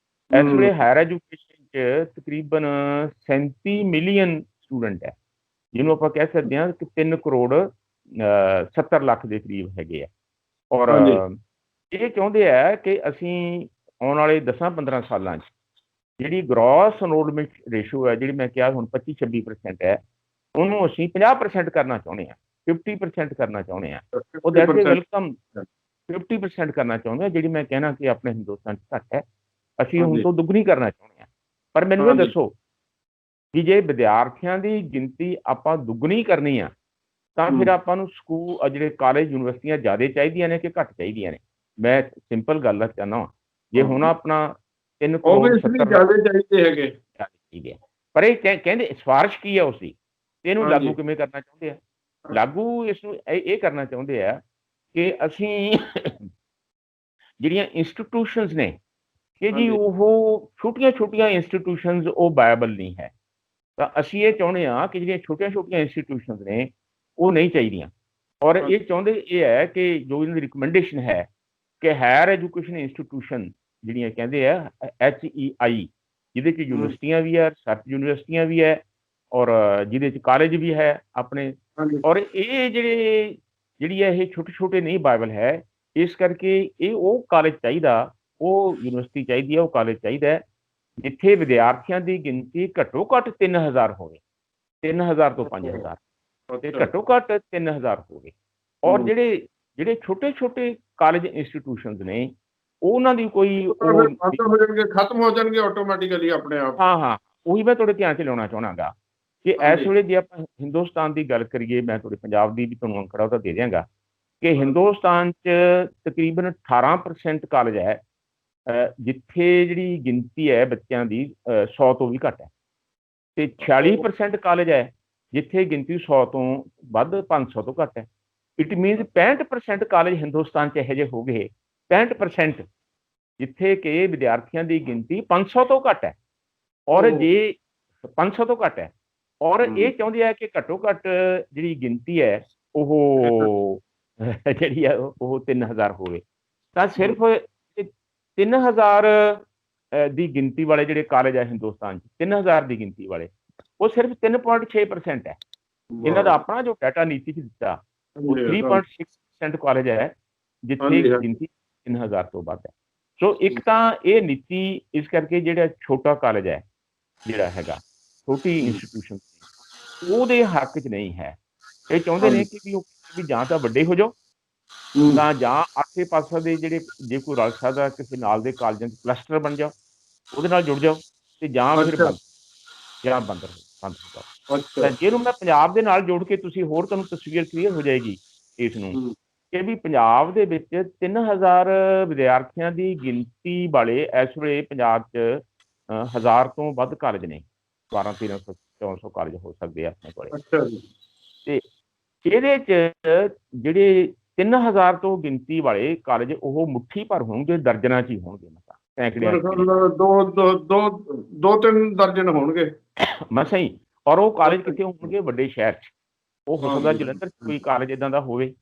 ਇਸ ਵੇਲੇ ਹਾਇਰ ਐਜੂਕੇਸ਼ਨ 'ਚ ਤਕਰੀਬਨ 37 ਮਿਲੀਅਨ ਸਟੂਡੈਂਟ ਹੈ, ਜਿਹਨੂੰ ਆਪਾਂ ਕਹਿ ਸਕਦੇ ਹਾਂ ਕਿ 3 ਕਰੋੜ 70 ਲੱਖ ਦੇ ਕਰੀਬ ਹੈਗੇ ਆ। ਔਰ ਇਹ ਚਾਹੁੰਦੇ ਆ ਕਿ ਅਸੀਂ ਆਉਣ ਵਾਲੇ 10-15 ਸਾਲਾਂ 'ਚ ਜਿਹੜੀ ਗ੍ਰੋਸ ਐਨਰੋਲਮੈਂਟ ਰੇਸ਼ੋ ਹੈ, ਜਿਹੜੀ ਮੈਂ ਕਿਹਾ ਹੁਣ 25-26% ਹੈ, ਉਹਨੂੰ ਅਸੀਂ 50% ਕਰਨਾ ਚਾਹੁੰਦੇ ਹਾਂ, 50% ਕਰਨਾ ਚਾਹੁੰਦੇ ਹਾਂ। ਉਹ ਦੈਟ ਇਜ਼ ਵੈਲਕਮ 50% ਕਰਨਾ ਚਾਹੁੰਦੇ ਹਾਂ, ਜਿਹੜੀ ਮੈਂ ਕਹਿਣਾ ਕਿ ਆਪਣੇ ਹਿੰਦੁਸਤਾਨ 'ਚ ਘੱਟ ਹੈ, ਅਸੀਂ ਹੁਣ ਤੋਂ ਦੁੱਗਣੀ ਕਰਨਾ ਚਾਹੁੰਦੇ ਹਾਂ। ਪਰ ਮੈਨੂੰ ਇਹ ਦੱਸੋ ਕਿ ਜੇ ਵਿਦਿਆਰਥੀਆਂ ਦੀ ਗਿਣਤੀ ਆਪਾਂ ਦੁੱਗਣੀ ਕਰਨੀ ਆ, ਤਾਂ ਫਿਰ ਆਪਾਂ ਨੂੰ ਸਕੂਲ, ਜਿਹੜੇ ਕਾਲਜ, ਯੂਨੀਵਰਸਿਟੀਆਂ ਜ਼ਿਆਦਾ ਚਾਹੀਦੀਆਂ ਨੇ ਕਿ ਘੱਟ ਚਾਹੀਦੀਆਂ ਨੇ? ਮੈਂ ਸਿੰਪਲ ਗੱਲ ਚਾਹੁੰਦਾ, ਜੇ ਹੁਣ ਆਪਣਾ 3 ਕਰੋੜ 70 ਲੱਖ ਚਾਹੀਦੇ ਆ, ਪਰ ਇਹ ਕਹਿੰਦੇ ਸਿਫਾਰਿਸ਼ ਕੀ ਹੈ ਉਸਦੀ, ਇਹਨੂੰ ਲਾਗੂ ਕਿਵੇਂ ਕਰਨਾ ਚਾਹੁੰਦੇ ਆ? ਲਾਗੂ ਇਸ ਨੂੰ ਇਹ ਕਰਨਾ ਚਾਹੁੰਦੇ ਆ ਕਿ ਅਸੀਂ ਜਿਹੜੀਆਂ ਇੰਸਟੀਟਿਊਸ਼ਨਸ ਨੇ, ਕਿ ਜੀ ਉਹ ਛੋਟੀਆਂ ਇੰਸਟੀਟਿਊਸ਼ਨਸ ਉਹ ਵਾਇਬਲ ਨਹੀਂ ਹੈ। ਤਾਂ ਅਸੀਂ ਇਹ ਚਾਹੁੰਦੇ ਹਾਂ ਕਿ ਜਿਹੜੀਆਂ ਛੋਟੀਆਂ ਇੰਸਟੀਟਿਊਸ਼ਨਸ ਨੇ ਉਹ ਨਹੀਂ ਚਾਹੀਦੀਆਂ। ਔਰ ਇਹ ਚਾਹੁੰਦੇ ਇਹ ਹੈ ਕਿ ਜੋ ਇਹਨਾਂ ਦੀ ਰਿਕਮੈਂਡੇਸ਼ਨ ਹੈ ਕਿ ਹਾਇਰ ਐਜੂਕੇਸ਼ਨ ਇੰਸਟੀਟਿਊਸ਼ਨ ਜਿਹੜੀਆਂ ਕਹਿੰਦੇ ਆ HEI, ਜਿਹਦੇ 'ਚ ਯੂਨੀਵਰਸਿਟੀਆਂ ਵੀ ਹੈ, ਰਿਸਰਚ ਯੂਨੀਵਰਸਿਟੀਆਂ ਵੀ ਹੈ, ਔਰ ਜਿਹਦੇ 'ਚ ਕਾਲਜ ਵੀ ਹੈ ਆਪਣੇ। ਔਰ ਇਹ ਜਿਹੜੀ ਹੈ ਇਹ ਛੋਟੇ ਨਹੀਂ ਵਾਇਬਲ ਹੈ, ਇਸ ਕਰਕੇ ਇਹ ਉਹ ਕਾਲਜ ਚਾਹੀਦਾ, ਉਹ ਯੂਨੀਵਰਸਿਟੀ ਚਾਹੀਦੀ ਹੈ, ਉਹ ਕਾਲਜ ਚਾਹੀਦਾ ਹੈ ਜਿੱਥੇ ਵਿਦਿਆਰਥੀਆਂ ਦੀ ਗਿਣਤੀ ਘੱਟੋ ਘੱਟ 3000 ਹੋਵੇ, 3000 ਤੋਂ 5000, ਤੇ ਘੱਟੋ ਘੱਟ 3000 ਹੋਵੇ। ਔਰ ਜਿਹੜੇ ਛੋਟੇ ਕਾਲਜ ਇੰਸਟੀਟਿਊਸ਼ਨਸ ਨੇ, ਉਹਨਾਂ ਦੀ ਕੋਈ ਖਤਮ ਹੋ ਜਾਣਗੇ ਆਟੋਮੈਟਿਕਲੀ ਆਪਣੇ ਆਪ। ਹਾਂ, ਉਹੀ ਮੈਂ ਤੁਹਾਡੇ ਧਿਆਨ 'ਚ ਲਿਆਉਣਾ ਚਾਹੁੰਦਾਗਾ ਕਿ ਇਸ ਵੇਲੇ ਜੇ ਆਪਾਂ ਹਿੰਦੁਸਤਾਨ ਦੀ ਗੱਲ ਕਰੀਏ, ਮੈਂ ਤੁਹਾਡੇ ਪੰਜਾਬ ਦੀ ਵੀ ਤੁਹਾਨੂੰ ਅੰਕੜਾ ਉਹਦਾ ਦੇ ਦਿਆਂਗਾ ਕਿ ਹਿੰਦੁਸਤਾਨ 'ਚ ਤਕਰੀਬਨ 18% ਕਾਲਜ ਹੈ ਜਿੱਥੇ ਜਿਹੜੀ ਗਿਣਤੀ ਹੈ ਬੱਚਿਆਂ ਦੀ 100 ਤੋਂ ਵੀ ਘੱਟ ਹੈ, ਤੇ 46% ਕਾਲਜ ਹੈ ਜਿੱਥੇ ਗਿਣਤੀ 100 ਤੋਂ ਵੱਧ 500 ਤੋਂ ਘੱਟ ਹੈ। ਇਟ ਮੀਨਸ 65% ਕਾਲਜ ਹਿੰਦੁਸਤਾਨ 'ਚ ਇਹੋ ਜਿਹੇ ਹੋ ਗਏ, 65% ਜਿੱਥੇ ਕਿ ਵਿਦਿਆਰਥੀਆਂ ਦੀ ਗਿਣਤੀ 500 ਤੋਂ ਘੱਟ ਹੈ। ਔਰ ਜੇ 500 ਤੋਂ ਘੱਟ ਹੈ ਔਰ ਇਹ ਚਾਹੁੰਦੇ ਆ ਕਿ ਘੱਟੋ ਘੱਟ ਜਿਹੜੀ ਗਿਣਤੀ ਹੈ ਉਹ ਜਿਹੜੀ ਹੈ ਉਹ 3000 ਹੋਵੇ, ਤਾਂ ਸਿਰਫ 3000 ਦੀ ਗਿਣਤੀ ਵਾਲੇ ਜਿਹੜੇ ਕਾਲਜ ਹੈ ਹਿੰਦੁਸਤਾਨ 'ਚ, 3000 ਦੀ ਗਿਣਤੀ ਵਾਲੇ ਉਹ ਸਿਰਫ 3.6% ਹੈ। ਇਹਨਾਂ ਦਾ ਆਪਣਾ ਜੋ ਡਾਟਾ ਨੀਤੀ 'ਚ ਦਿੱਤਾ ਉਹ 3.6% ਕਾਲਜ ਹੈ ਜਿੱਥੇ ਗਿਣਤੀ 3000 ਤੋਂ ਵੱਧ ਹੈ। ਸੋ ਇੱਕ ਤਾਂ ਇਹ ਨੀਤੀ ਇਸ ਕਰਕੇ ਜਿਹੜਾ ਛੋਟਾ ਕਾਲਜ ਹੈ, ਜਿਹੜਾ ਹੈਗਾ ਛੋਟੀ ਇੰਸਟੀਟਿਊਸ਼ਨ, ਉਹਦੇ ਹੱਕ 'ਚ ਨਹੀਂ ਹੈ। ਇਹ ਚਾਹੁੰਦੇ ਨੇ ਕਿ ਵੀ ਜਾਂ ਤਾਂ ਵੱਡੇ ਹੋ ਜਾਓ, ਤਾਂ ਜਾਂ ਆਸੇ ਪਾਸੇ ਦੇ ਜਿਹੜੇ ਜੇ ਕੋਈ ਰਲ ਸਕਦਾ ਕਿਸੇ ਨਾਲ ਦੇ ਕਾਲਜਾਂ 'ਚ ਕਲਸਟਰ ਬਣ ਜਾਓ, ਉਹਦੇ ਨਾਲ ਜੁੜ ਜਾਓ, ਤੇ ਜਾਂ ਫਿਰ ਬੰਦ ਹੋ ਜਾਓ। ਤਾਂ ਜਿਹਨੂੰ ਮੈਂ ਪੰਜਾਬ ਦੇ ਨਾਲ ਜੋੜ ਕੇ ਤੁਸੀਂ ਹੋਰ ਤੁਹਾਨੂੰ ਤਸਵੀਰ ਕਲੀਅਰ ਹੋ ਜਾਏਗੀ ਇਸ ਨੂੰ ਕਿ ਵੀ ਪੰਜਾਬ ਦੇ ਵਿੱਚ 3000 ਵਿਦਿਆਰਥੀਆਂ ਦੀ ਗਿਣਤੀ ਵਾਲੇ ਇਸ ਵੇਲੇ ਪੰਜਾਬ 'ਚ 1000 ਤੋਂ ਵੱਧ ਕਾਲਜ ਨੇ, 1200-1300 1400 ਕਾਲਜ ਹੋ ਸਕਦੇ ਆ ਆਪਣੇ ਕੋਲੇ। ਤੇ ਇਹਦੇ 'ਚ ਜਿਹੜੇ 3000 ਤੋਂ ਗਿਣਤੀ ਵਾਲੇ ਕਾਲਜ ਉਹ ਮੁੱਠੀ ਭਰ ਹੋਣਗੇ, ਦਰਜਨਾਂ 'ਚ ਹੀ ਹੋਣਗੇ, ਦੋ ਤਿੰਨ ਦਰਜਨ ਹੋਣਗੇ ਮਸਾਂ ਹੀ। ਔਰ ਉਹ ਕਾਲਜ ਕਿੱਥੇ ਹੋਣਗੇ? ਵੱਡੇ ਸ਼ਹਿਰ 'ਚ। ਉਹ ਹੋ ਸਕਦਾ ਜਲੰਧਰ 'ਚ ਕੋਈ ਕਾਲਜ ਇੱਦਾਂ ਦਾ ਹੋਵੇ,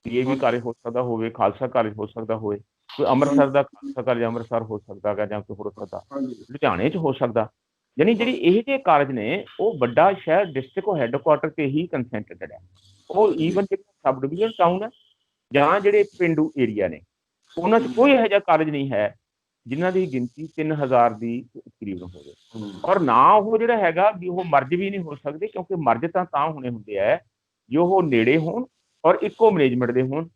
DAV ਕਾਲਜ ਹੋ ਸਕਦਾ ਹੋਵੇ, ਖਾਲਸਾ ਕਾਲਜ ਹੋ ਸਕਦਾ ਹੋਵੇ, ਕੋਈ ਅੰਮ੍ਰਿਤਸਰ ਦਾ ਖਾਲਸਾ ਕਾਲਜ ਅੰਮ੍ਰਿਤਸਰ ਹੋ ਸਕਦਾ ਗਾ, ਜਾਂ ਕੋਈ ਹੋਰ ਸਕਦਾ ਲੁਧਿਆਣੇ 'ਚ ਹੋ ਸਕਦਾ। ਯਾਨੀ ਜਿਹੜੀ ਇਹ ਜਿਹੇ ਕਾਲਜ ਨੇ ਉਹ ਵੱਡਾ ਸ਼ਹਿਰ ਡਿਸਟ੍ਰਿਕਟ ਹੈੱਡਕੁਆਟਰ 'ਤੇ ਹੀ ਕੰਸੈਂਟਰੇਟਡ ਹੈ। ਉਹ ਈਵਨ ਜਿਹੜੇ ਸਬ ਡਿਵੀਜ਼ਨ ਟਾਊਨ ਹੈ ਜਾਂ ਜਿਹੜੇ ਪੇਂਡੂ ਏਰੀਆ ਨੇ ਉਹਨਾਂ 'ਚ ਕੋਈ ਇਹੋ ਜਿਹਾ ਕਾਲਜ ਨਹੀਂ ਹੈ ਜਿਨ੍ਹਾਂ ਦੀ ਗਿਣਤੀ 3000 ਦੀ ਤਕਰੀਬਨ ਹੋਵੇ। ਔਰ ਨਾ ਉਹ ਜਿਹੜਾ ਹੈਗਾ ਵੀ ਉਹ ਮਰਜ਼ ਵੀ ਨਹੀਂ ਹੋ ਸਕਦੇ, ਕਿਉਂਕਿ ਮਰਜ਼ ਤਾਂ ਹੋਣੇ ਹੁੰਦੇ ਹੈ ਜੋ ਉਹ ਨੇੜੇ ਹੋਣ ਔਰ ਇੱਕੋ ਮੈਨੇਜਮੈਂਟ ਦੇ ਹੋਣ।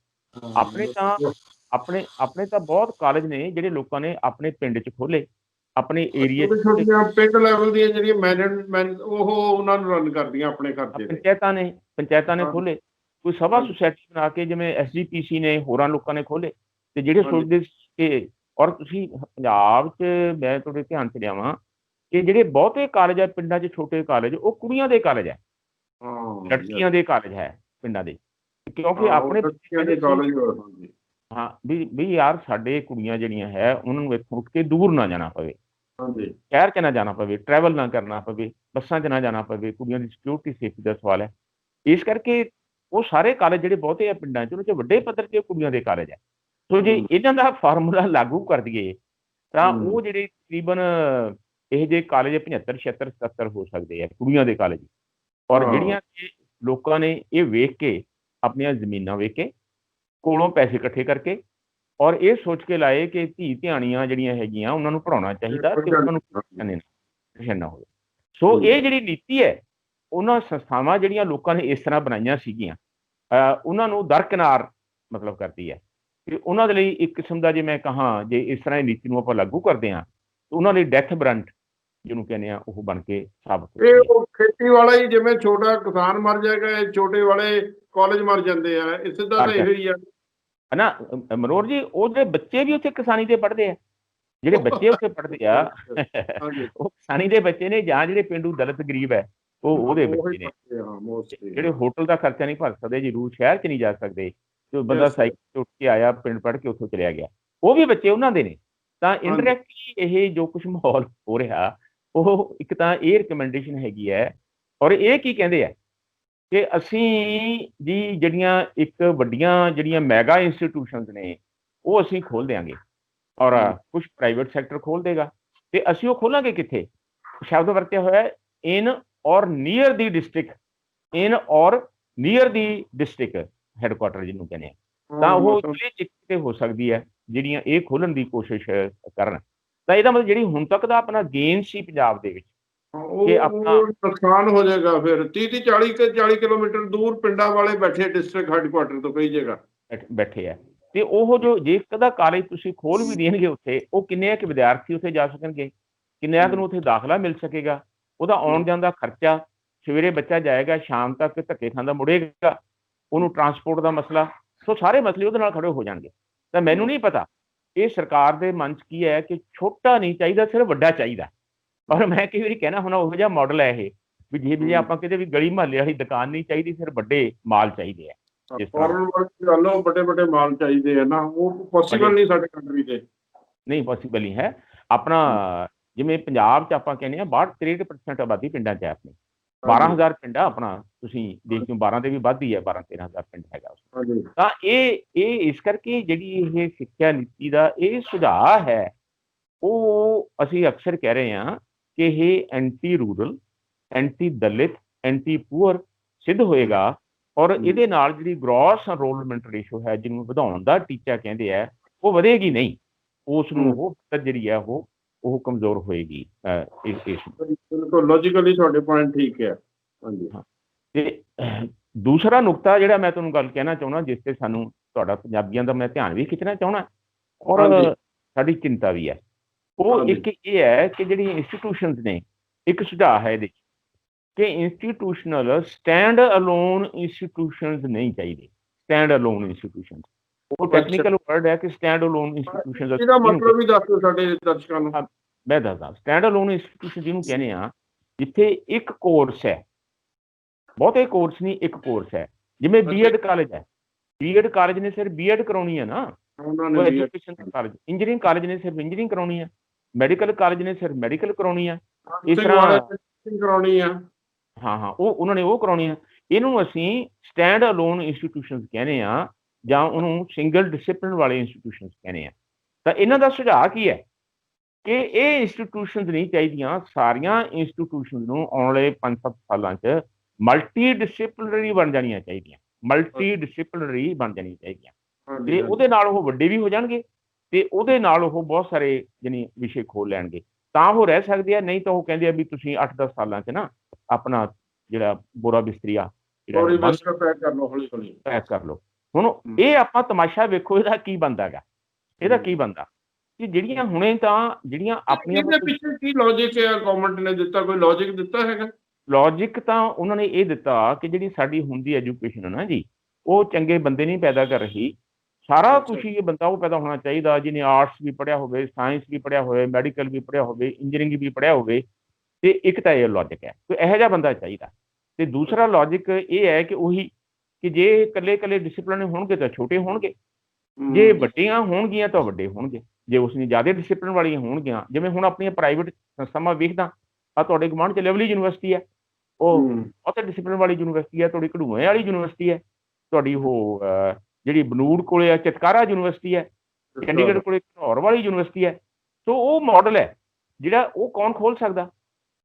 ਆਪਣੇ ਤਾਂ ਬਹੁਤ ਕਾਲਜ ਨੇ ਜਿਹੜੇ ਲੋਕਾਂ ਨੇ ਆਪਣੇ ਪਿੰਡ 'ਚ ਖੋਲੇ, ਆਪਣੇ ਏਰੀਏ 'ਚ, ਪਿੰਡ ਲੈਵਲ ਦੀਆਂ ਜਿਹੜੀਆਂ ਮੈਨੇਜਮੈਂਟ ਉਹ ਉਹਨਾਂ ਨੂੰ ਰਨ ਕਰਦੀਆਂ ਆਪਣੇ ਘਰ ਦੇ ਪੰਚਾਇਤਾਂ ਨੇ ਖੋਲੇ, ਕੋਈ ਸਭਾ ਸੁਸਾਇਟੀ ਬਣਾ ਕੇ ਜਿਵੇਂ SGPC ਨੇ ਹੋਰਾਂ ਲੋਕਾਂ ਨੇ ਖੋਲੇ। ਤੇ ਜਿਹੜੇ ਸੋਚਦੇ ਕਿ ਔਰ ਤੁਸੀਂ ਪੰਜਾਬ 'ਚ ਮੈਂ ਤੁਹਾਡੇ ਧਿਆਨ 'ਚ ਲਿਆਵਾਂ ਕਿ ਜਿਹੜੇ ਬਹੁਤੇ ਕਾਲਜ ਹੈ ਪਿੰਡਾਂ 'ਚ, ਛੋਟੇ ਕਾਲਜ, ਉਹ ਕੁੜੀਆਂ ਦੇ ਕਾਲਜ ਹੈ, ਲੜਕੀਆਂ ਦੇ ਕਾਲਜ ਹੈ ਪਿੰਡਾਂ ਦੇ, ਕਿਉਂਕਿ ਆਪਣੇ ਵੀ ਯਾਰ ਸਾਡੇ ਕੁੜੀਆਂ ਜਿਹੜੀਆਂ ਹੈ ਉਹਨਾਂ ਨੂੰ ਇੱਥੋਂ ਉੱਠ ਕੇ ਦੂਰ ਨਾ ਜਾਣਾ ਪਵੇ, ਸ਼ਹਿਰ 'ਚ ਨਾ ਜਾਣਾ ਪਵੇ, ਟਰੈਵਲ ਨਾ ਕਰਨਾ ਪਵੇ, ਬੱਸਾਂ 'ਚ ਨਾ ਜਾਣਾ ਪਵੇ। ਕੁੜੀਆਂ ਦੀ ਸਿਕਿਉਰਿਟੀ ਸੇਫਟੀ ਦਾ ਸਵਾਲ ਹੈ। ਇਸ ਕਰਕੇ ਉਹ ਸਾਰੇ ਕਾਲਜ ਜਿਹੜੇ ਬਹੁਤੇ ਆ ਪਿੰਡਾਂ 'ਚ ਉਹਨਾਂ 'ਚ ਵੱਡੇ ਪੱਧਰ 'ਤੇ ਕੁੜੀਆਂ ਦੇ ਕਾਲਜ ਹੈ। ਸੋ ਜੇ ਇਹਨਾਂ ਦਾ ਫਾਰਮੂਲਾ ਲਾਗੂ ਕਰ ਦਈਏ ਤਾਂ ਉਹ ਜਿਹੜੇ ਤਕਰੀਬਨ ਇਹ ਜਿਹੇ ਕਾਲਜ 75, 76, 77 ਹੋ ਸਕਦੇ ਆ ਕੁੜੀਆਂ ਦੇ ਕਾਲਜ। ਔਰ ਜਿਹੜੀਆਂ ਲੋਕਾਂ ਨੇ ਇਹ ਵੇਖ ਕੇ ਆਪਣੀਆਂ ਜ਼ਮੀਨਾਂ ਵੇਚ ਕੇ ਕੋਲੋਂ ਪੈਸੇ ਇਕੱਠੇ ਕਰਕੇ ਔਰ ਇਹ ਸੋਚ ਕੇ ਲਾਏ ਕਿ ਧੀ ਧਿਆਣੀਆਂ ਜਿਹੜੀਆਂ ਹੈਗੀਆਂ ਉਹਨਾਂ ਨੂੰ ਪੜ੍ਹਾਉਣਾ ਚਾਹੀਦਾ ਤੇ ਉਹਨਾਂ ਨੂੰ ਟਿਊਸ਼ਨ ਨਾ ਹੋਵੇ। ਸੋ ਇਹ ਜਿਹੜੀ ਨੀਤੀ ਹੈ ਉਹਨਾਂ ਸੰਸਥਾਵਾਂ ਜਿਹੜੀਆਂ ਲੋਕਾਂ ਨੇ ਇਸ ਤਰ੍ਹਾਂ ਬਣਾਈਆਂ ਸੀਗੀਆਂ ਉਹਨਾਂ ਨੂੰ ਦਰਕਿਨਾਰ ਮਤਲਬ ਕਰਦੀ ਹੈ ਕਿ ਉਹਨਾਂ ਦੇ ਲਈ ਇੱਕ ਕਿਸਮ ਦਾ, ਜੇ ਮੈਂ ਕਹਾਂ ਜੇ ਇਸ ਤਰ੍ਹਾਂ ਦੀ ਨੀਤੀ ਨੂੰ ਆਪਾਂ ਲਾਗੂ ਕਰਦੇ ਹਾਂ ਤਾਂ ਉਹਨਾਂ ਲਈ ਡੈਥ ਵਾਰੰਟ ਜਿਹਨੂੰ ਕਹਿੰਦੇ ਆ ਉਹ ਬਣ ਕੇ ਸਾਬਤ ਹੋ। ਇਹ ਉਹ ਖੇਤੀ ਵਾਲਾ ਹੀ ਜਿਵੇਂ ਛੋਟਾ ਕਿਸਾਨ ਮਰ ਜਾਏਗਾ, ਇਹ ਛੋਟੇ ਵਾਲੇ ਕਾਲਜ ਮਰ ਜਾਂਦੇ ਆ, ਇਸ ਦਾ ਤਾਂ ਇਹੋ ਹੀ ਆ ਨਾ ਮਨੋਹਰ ਜੀ। ਉਹ ਜਿਹੜੇ ਬੱਚੇ ਵੀ ਉੱਥੇ ਕਿਸਾਨੀ ਦੇ ਪੜ੍ਹਦੇ ਆ, ਜਿਹੜੇ ਬੱਚੇ ਉੱਥੇ ਪੜ੍ਹਦੇ ਆ ਉਹ ਕਿਸਾਨੀ ਦੇ ਬੱਚੇ ਨੇ, ਜਾਂ ਜਿਹੜੇ ਪਿੰਡੂ ਦਲਿਤ ਗਰੀਬ ਹੈ ਉਹ ਉਹਦੇ ਬੱਚੇ ਨੇ, ਜਿਹੜੇ ਹੋਟਲ ਦਾ ਖਰਚਾ ਨਹੀਂ ਭਰ ਸਕਦੇ, ਜ਼ਰੂਰ ਸ਼ਹਿਰ 'ਚ ਨਹੀਂ ਜਾ ਸਕਦੇ, ਤੇ ਬੰਦਾ ਸਾਈਕਲ 'ਤੇ ਉੱਠ ਕੇ ਆਇਆ, ਪਿੰਡ ਪੜ੍ਹ ਕੇ ਉੱਥੋਂ ਚਲਿਆ ਗਿਆ, ਉਹ ਵੀ ਬੱਚੇ ਉਹਨਾਂ ਦੇ ਨੇ। ਤਾਂ ਇਨਡਾਇਰੈਕਟਲੀ ਇਹ ਜੋ ਕੁਛ ਮਾਹੌਲ ਹੋ ਰਿਹਾ ਉਹ ਇੱਕ ਤਾਂ ਇਹ ਰਿਕਮੈਂਡੇਸ਼ਨ ਹੈਗੀ ਹੈ। ਔਰ ਇਹ ਕੀ ਕਹਿੰਦੇ ਆ ਕਿ ਅਸੀਂ ਜੀ ਜਿਹੜੀਆਂ ਇੱਕ ਵੱਡੀਆਂ ਜਿਹੜੀਆਂ ਮੈਗਾ ਇੰਸਟੀਟਿਊਸ਼ਨਸ ਨੇ ਉਹ ਅਸੀਂ ਖੋਲ੍ਹ ਦਿਆਂਗੇ ਔਰ ਕੁਛ ਪ੍ਰਾਈਵੇਟ ਸੈਕਟਰ ਖੋਲ੍ਹ ਦੇਗਾ। ਤੇ ਅਸੀਂ ਉਹ ਖੋਲਾਂਗੇ ਕਿੱਥੇ? ਸ਼ਬਦ ਵਰਤਿਆ ਹੋਇਆ ਇਨ ਔਰ ਨੀਅਰ ਦੀ ਡਿਸਟ੍ਰਿਕਟ, ਇਨ ਔਰ ਨੀਅਰ ਦੀ ਡਿਸਟ੍ਰਿਕਟ ਹੈਡਕੁਆਟਰ ਜਿਹਨੂੰ ਕਹਿੰਦੇ ਆ। ਤਾਂ ਉਹ ਕਿਤੇ ਹੋ ਸਕਦੀ ਹੈ ਜਿਹੜੀਆਂ ਇਹ ਖੋਲ੍ਹਣ ਦੀ ਕੋਸ਼ਿਸ਼ ਕਰਨ। ਤਾਂ ਇਹਦਾ ਮਤਲਬ ਜਿਹੜੀ ਹੁਣ ਤੱਕ ਦਾ ਆਪਣਾ ਗੇਨ ਸੀ ਪੰਜਾਬ ਦੇ ਵਿੱਚ ਕਿ ਆਪਣਾ ਨੁਕਸਾਨ ਹੋ ਜਾਏਗਾ। ਫਿਰ 30-40 ਕਿਲੋਮੀਟਰ ਦੂਰ ਪਿੰਡਾਂ ਵਾਲੇ ਬੈਠੇ ਡਿਸਟ੍ਰਿਕਟ ਹੈਡਕੁਆਟਰ ਤੋਂ ਕਈ ਜਗ੍ਹਾ ਬੈਠੇ ਆ। ਤੇ ਉਹ ਜੋ ਜੇ ਇੱਕ ਦਾ ਕਾਲਜ ਤੁਸੀਂ ਖੋਲ੍ਹ ਵੀ ਦੇਣਗੇ ਉੱਥੇ, ਉਹ ਕਿੰਨੇ ਕੁ ਵਿਦਿਆਰਥੀ ਉੱਥੇ ਜਾ ਸਕਣਗੇ, ਕਿੰਨਿਆਂ ਕੁ ਨੂੰ ਉੱਥੇ ਦਾਖਲਾ ਮਿਲ ਸਕੇਗਾ, ਉਹਦਾ ਆਉਣ ਜਾਣ ਦਾ ਖਰਚਾ, ਸਵੇਰੇ ਬੱਚਾ ਜਾਏਗਾ ਸ਼ਾਮ ਤੱਕ ਧੱਕੇ ਖਾਂਦਾ ਮੁੜੇਗਾ, ਉਹਨੂੰ ਟਰਾਂਸਪੋਰਟ ਦਾ ਮਸਲਾ, ਸੋ ਸਾਰੇ ਮਸਲੇ ਉਹਦੇ ਨਾਲ ਖੜੇ ਹੋ ਜਾਣਗੇ। ਤਾਂ ਮੈਨੂੰ ਨਹੀਂ ਪਤਾ ਇਹ ਸਰਕਾਰ ਦੇ ਮਨ 'ਚ ਕੀ ਹੈ ਕਿ ਛੋਟਾ ਨਹੀਂ ਚਾਹੀਦਾ, ਸਿਰਫ ਵੱਡਾ ਚਾਹੀਦਾ। ਔਰ ਮੈਂ ਕਈ ਵਾਰੀ ਕਹਿਣਾ ਹੁਣ ਉਹੋ ਜਿਹਾ ਮਾਡਲ ਹੈ ਇਹ ਵੀ ਜੇ ਆਪਾਂ ਕਿਤੇ ਵੀ ਗਲੀ ਮੁਹੱਲੇ ਵਾਲੀ ਦੁਕਾਨ ਨਹੀਂ ਚਾਹੀਦੀ, ਸਿਰਫ ਵੱਡੇ ਮਾਲ ਚਾਹੀਦੇ ਆ। ਜਿਸ ਤਰ੍ਹਾਂ ਫੋਰਨ ਵਰਕ ਗੱਲ ਉਹ ਵੱਡੇ ਵੱਡੇ ਮਾਲ ਚਾਹੀਦੇ ਆ ਨਾ, ਉਹ ਪੋਸੀਬਲ ਨਹੀਂ ਸਾਡੇ ਕੰਟਰੀ 'ਚ। ਨਹੀਂ ਪੋਸੀਬਲ ਨਹੀਂ ਹੈ। ਆਪਣਾ ਜਿਵੇਂ ਪੰਜਾਬ 'ਚ ਆਪਾਂ ਕਹਿੰਦੇ ਹਾਂ 62-63% ਆਬਾਦੀ ਪਿੰਡਾਂ 'ਚ ਹੈ ਆਪਣੀ। 12,000 ਪਿੰਡ ਆ ਆਪਣਾ, ਤੁਸੀਂ ਦੇਖ ਲਓ 12 ਦੇ ਵੀ ਵੱਧ ਹੀ ਹੈ, 12-13,000 ਪਿੰਡ ਹੈਗਾ। ਤਾਂ ਇਹ ਇਸ ਕਰਕੇ ਜਿਹੜੀ ਇਹ ਸਿੱਖਿਆ ਨੀਤੀ ਦਾ ਇਹ ਸੁਝਾਅ ਹੈ, ਉਹ ਅਸੀਂ ਅਕਸਰ ਕਹਿ ਰਹੇ ਹਾਂ ਕਿ ਇਹ ਐਂਟੀ ਰੂਰਲ, ਐਂਟੀ ਦਲਿਤ, ਐਂਟੀ ਪੂਅਰ ਸਿੱਧ ਹੋਏਗਾ। ਔਰ ਇਹਦੇ ਨਾਲ ਜਿਹੜੀ ਗ੍ਰੋਸ ਐਨਰੋਲਮੈਂਟ ਰੇਸ਼ੋ ਹੈ, ਜਿਹਨੂੰ ਵਧਾਉਣ ਦਾ ਟੀਚਾ ਕਹਿੰਦੇ ਆ, ਉਹ ਵਧੇਗੀ ਨਹੀਂ, ਉਸ ਨੂੰ ਉਹ ਜਿਹੜੀ ਹੈ ਉਹ ਕਮਜ਼ੋਰ ਹੋਏਗੀ। ਬਿਲਕੁਲ ਲੌਜੀਕਲੀ ਤੁਹਾਡੇ ਪੁਆਇੰਟ ਠੀਕ ਹੈ। ਹਾਂਜੀ। ਤੇ ਦੂਸਰਾ ਨੁਕਤਾ ਜਿਹੜਾ ਮੈਂ ਤੁਹਾਨੂੰ ਗੱਲ ਕਹਿਣਾ ਚਾਹੁੰਦਾ, ਜਿਸ ਤੇ ਸਾਨੂੰ ਤੁਹਾਡਾ ਪੰਜਾਬੀਆਂ ਦਾ ਮੈਂ ਧਿਆਨ ਵੀ ਖਿੱਚਣਾ ਚਾਹੁੰਦਾ ਔਰ ਸਾਡੀ ਚਿੰਤਾ ਵੀ ਹੈ, ਉਹ ਇੱਕ ਇਹ ਹੈ ਕਿ ਜਿਹੜੀਆਂ ਇੰਸਟੀਟਿਊਸ਼ਨਸ ਨੇ, ਇੱਕ ਸੁਝਾਅ ਹੈ ਇਹਦੇ 'ਚ ਕਿ ਇੰਸਟੀਟਿਊਸ਼ਨਲ ਸਟੈਂਡ ਅਲੋਨ ਇੰਸਟੀਟਿਊਸ਼ਨਸ ਨਹੀਂ ਚਾਹੀਦੇ। ਸਟੈਂਡ ਅਲੋਨ ਇੰਸਟੀਟਿਊਸ਼ਨਸ, ਉਹ ਟੈਕਨੀਕਲ ਵਰਡ ਹੈ ਕਿ ਸਟੈਂਡ ਅਲੋਨ ਇੰਸਟੀਟਿਊਸ਼ਨਸ। ਇਹਦਾ ਮਤਲਬ ਵੀ ਦੱਸੋ ਸਾਡੇ ਦਰਸ਼ਕਾਂ ਨੂੰ। ਮੈਂ ਦੱਸਦਾ, ਸਟੈਂਡ ਅਲੋਨ ਇੰਸਟੀਟਿਊਸ਼ਨ ਜਿਹਨੂੰ ਕਹਿੰਦੇ ਆ, ਜਿੱਥੇ ਇੱਕ ਕੋਰਸ ਹੈ, ਬਹੁਤੇ ਕੋਰਸ ਨਹੀਂ, ਇੱਕ ਕੋਰਸ ਹੈ। ਜਿਵੇਂ ਬੀਐਡ ਕਾਲਜ ਹੈ, ਬੀਐਡ ਕਾਲਜ ਨੇ ਸਿਰਫ ਬੀਐਡ ਕਰਾਉਣੀ ਹੈ ਨਾ, ਉਹ ਐਜੂਕੇਸ਼ਨ ਕਾਲਜ। ਇੰਜੀਨੀਅਰਿੰਗ ਕਾਲਜ ਨੇ ਸਿਰਫ ਇੰਜੀਨੀਅਰਿੰਗ ਕਰਾਉਣੀ ਹੈ, ਮੈਡੀਕਲ ਕਾਲਜ ਨੇ ਸਿਰਫ ਮੈਡੀਕਲ ਕਰਾਉਣੀ ਹੈ, ਇਸ ਤਰ੍ਹਾਂ ਕਰਾਉਣੀ ਆ। ਹਾਂ, ਉਹਨਾਂ ਨੇ ਉਹ ਕਰਾਉਣੀ ਆ। ਇਹਨੂੰ ਅਸੀਂ ਸਟੈਂਡ ਅਲੋਨ ਇੰਸਟੀਟਿਊਸ਼ਨਸ ਕਹਿੰਦੇ ਆ, ਜਾਂ ਉਹਨੂੰ ਸਿੰਗਲ ਡਿਸਿਪਲਿਨ ਵਾਲੇ ਇੰਸਟੀਟਿਊਸ਼ਨਸ ਕਹਿੰਦੇ ਆ। ਤਾਂ ਇਹਨਾਂ ਦਾ ਸੁਝਾਅ ਕੀ ਹੈ ਕਿ ਇਹ ਇੰਸਟੀਟਿਊਸ਼ਨਸ ਨਹੀਂ ਚਾਹੀਦੀਆਂ, ਸਾਰੀਆਂ ਇੰਸਟੀਟਿਊਸ਼ਨਸ ਨੂੰ ਆਉਣ ਵਾਲੇ 5-7 ਸਾਲਾਂ 'ਚ ਮਲਟੀ ਡਿਸਿਪਲਿਨਰੀ ਬਣ ਜਾਣੀਆਂ ਚਾਹੀਦੀਆਂ, ਮਲਟੀ ਡਿਸਿਪਲਿਨਰੀ ਬਣ ਜਾਣੀਆਂ ਚਾਹੀਦੀਆਂ। ਤੇ ਉਹਦੇ ਨਾਲ ਉਹ ਵੱਡੇ ਵੀ ਹੋ ਜਾਣਗੇ ਤੇ ਉਹਦੇ ਨਾਲ ਉਹ ਬਹੁਤ ਸਾਰੇ ਜਾਨੀ ਵਿਸ਼ੇ ਖੋਲ ਲੈਣਗੇ, ਤਾਂ ਉਹ ਰਹਿ ਸਕਦੇ ਆ। ਨਹੀਂ ਤਾਂ ਉਹ ਕਹਿੰਦੇ ਆ ਵੀ ਤੁਸੀਂ 8-10 ਸਾਲਾਂ 'ਚ ਨਾ ਆਪਣਾ ਜਿਹੜਾ ਬੋਰਾ ਬਿਸਤਰੀਆ ਪੈਕ ਕਰ ਲਓ, ਹੌਲੀ ਹੌਲੀ ਪੈਕ ਕਰ ਲਓ। ਹੁਣ ਇਹ ਆਪਾਂ ਤਮਾਸ਼ਾ ਵੇਖੋ, ਇਹਦਾ ਕੀ ਬਣਦਾ ਹੈਗਾ, ਇਹਦਾ ਕੀ ਬਣਦਾ ਕਿ ਜਿਹੜੀਆਂ ਹੁਣੇ ਤਾਂ ਜਿਹੜੀਆਂ ਆਪਣੀਆਂ ਪਿੱਛੇ ਕੀ ਲੌਜਿਕ ਹੈ ਗਵਰਨਮੈਂਟ ਨੇ ਦਿੱਤਾ, ਕੋਈ ਲੌਜਿਕ ਦਿੱਤਾ ਹੈਗਾ? ਲੌਜਿਕ ਤਾਂ ਉਹਨਾਂ ਨੇ ਇਹ ਦਿੱਤਾ ਕਿ ਜਿਹੜੀ ਸਾਡੀ ਹੁਣ ਦੀ ਐਜੂਕੇਸ਼ਨ ਹੈ ਨਾ ਜੀ, ਉਹ ਚੰਗੇ ਬੰਦੇ ਨਹੀਂ ਪੈਦਾ ਕਰ ਰਹੀ। ਸਾਰਾ ਕੁਛ ਹੀ ਬੰਦਾ ਉਹ ਪੈਦਾ ਹੋਣਾ ਚਾਹੀਦਾ ਜਿਹਨੇ ਆਰਟਸ ਵੀ ਪੜ੍ਹਿਆ ਹੋਵੇ, ਸਾਇੰਸ ਵੀ ਪੜ੍ਹਿਆ ਹੋਵੇ, ਮੈਡੀਕਲ ਵੀ ਪੜ੍ਹਿਆ ਹੋਵੇ, ਇੰਜੀਨੀਅਰਿੰਗ ਵੀ ਪੜ੍ਹਿਆ ਹੋਵੇ। ਤੇ ਇੱਕ ਤਾਂ ਇਹ ਲੌਜਿਕ ਹੈ, ਕੋਈ ਇਹੋ ਜਿਹਾ ਬੰਦਾ ਚਾਹੀਦਾ। ਤੇ ਦੂਸਰਾ ਲੌਜਿਕ ਇਹ ਹੈ ਕਿ ਉਹੀ ਕਿ ਜੇ ਇਕੱਲੇ ਡਿਸਿਪਲਿਨ ਹੋਣਗੇ ਤਾਂ ਛੋਟੇ ਹੋਣਗੇ, ਜੇ ਵੱਡੀਆਂ ਹੋਣਗੀਆਂ ਤਾਂ ਵੱਡੇ ਹੋਣਗੇ। ਜੇ ਉਸ ਨੇ ਜ਼ਿਆਦਾ ਡਿਸਿਪਲਿਨ ਵਾਲੀਆਂ ਹੋਣਗੀਆਂ, ਜਿਵੇਂ ਹੁਣ ਆਪਣੀਆਂ ਪ੍ਰਾਈਵੇਟ ਸੰਸਥਾਵਾਂ ਵੇਖਦਾ ਆ, ਤੁਹਾਡੇ ਗੁਆਂਢ 'ਚ ਲਵਲੀ ਯੂਨੀਵਰਸਿਟੀ ਹੈ, ਉਹ ਬਹੁਤੇ ਡਿਸਿਪਲਿਨ ਵਾਲੀ ਯੂਨੀਵਰਸਿਟੀ ਹੈ। ਤੁਹਾਡੀ ਘੜੂਏ ਵਾਲੀ ਯੂਨੀਵਰਸਿਟੀ ਹੈ, ਤੁਹਾਡੀ ਉਹ ਜਿਹੜੀ ਬਨੂੜ ਕੋਲੇ ਆ ਚਿਤਕਾਰਾ ਯੂਨੀਵਰਸਿਟੀ ਹੈ, ਚੰਡੀਗੜ੍ਹ ਕੋਲੇ ਘਨੌਰ ਵਾਲੀ ਯੂਨੀਵਰਸਿਟੀ ਹੈ। ਸੋ ਉਹ ਮਾਡਲ ਹੈ ਜਿਹੜਾ ਉਹ ਕੌਣ ਖੋਲ ਸਕਦਾ?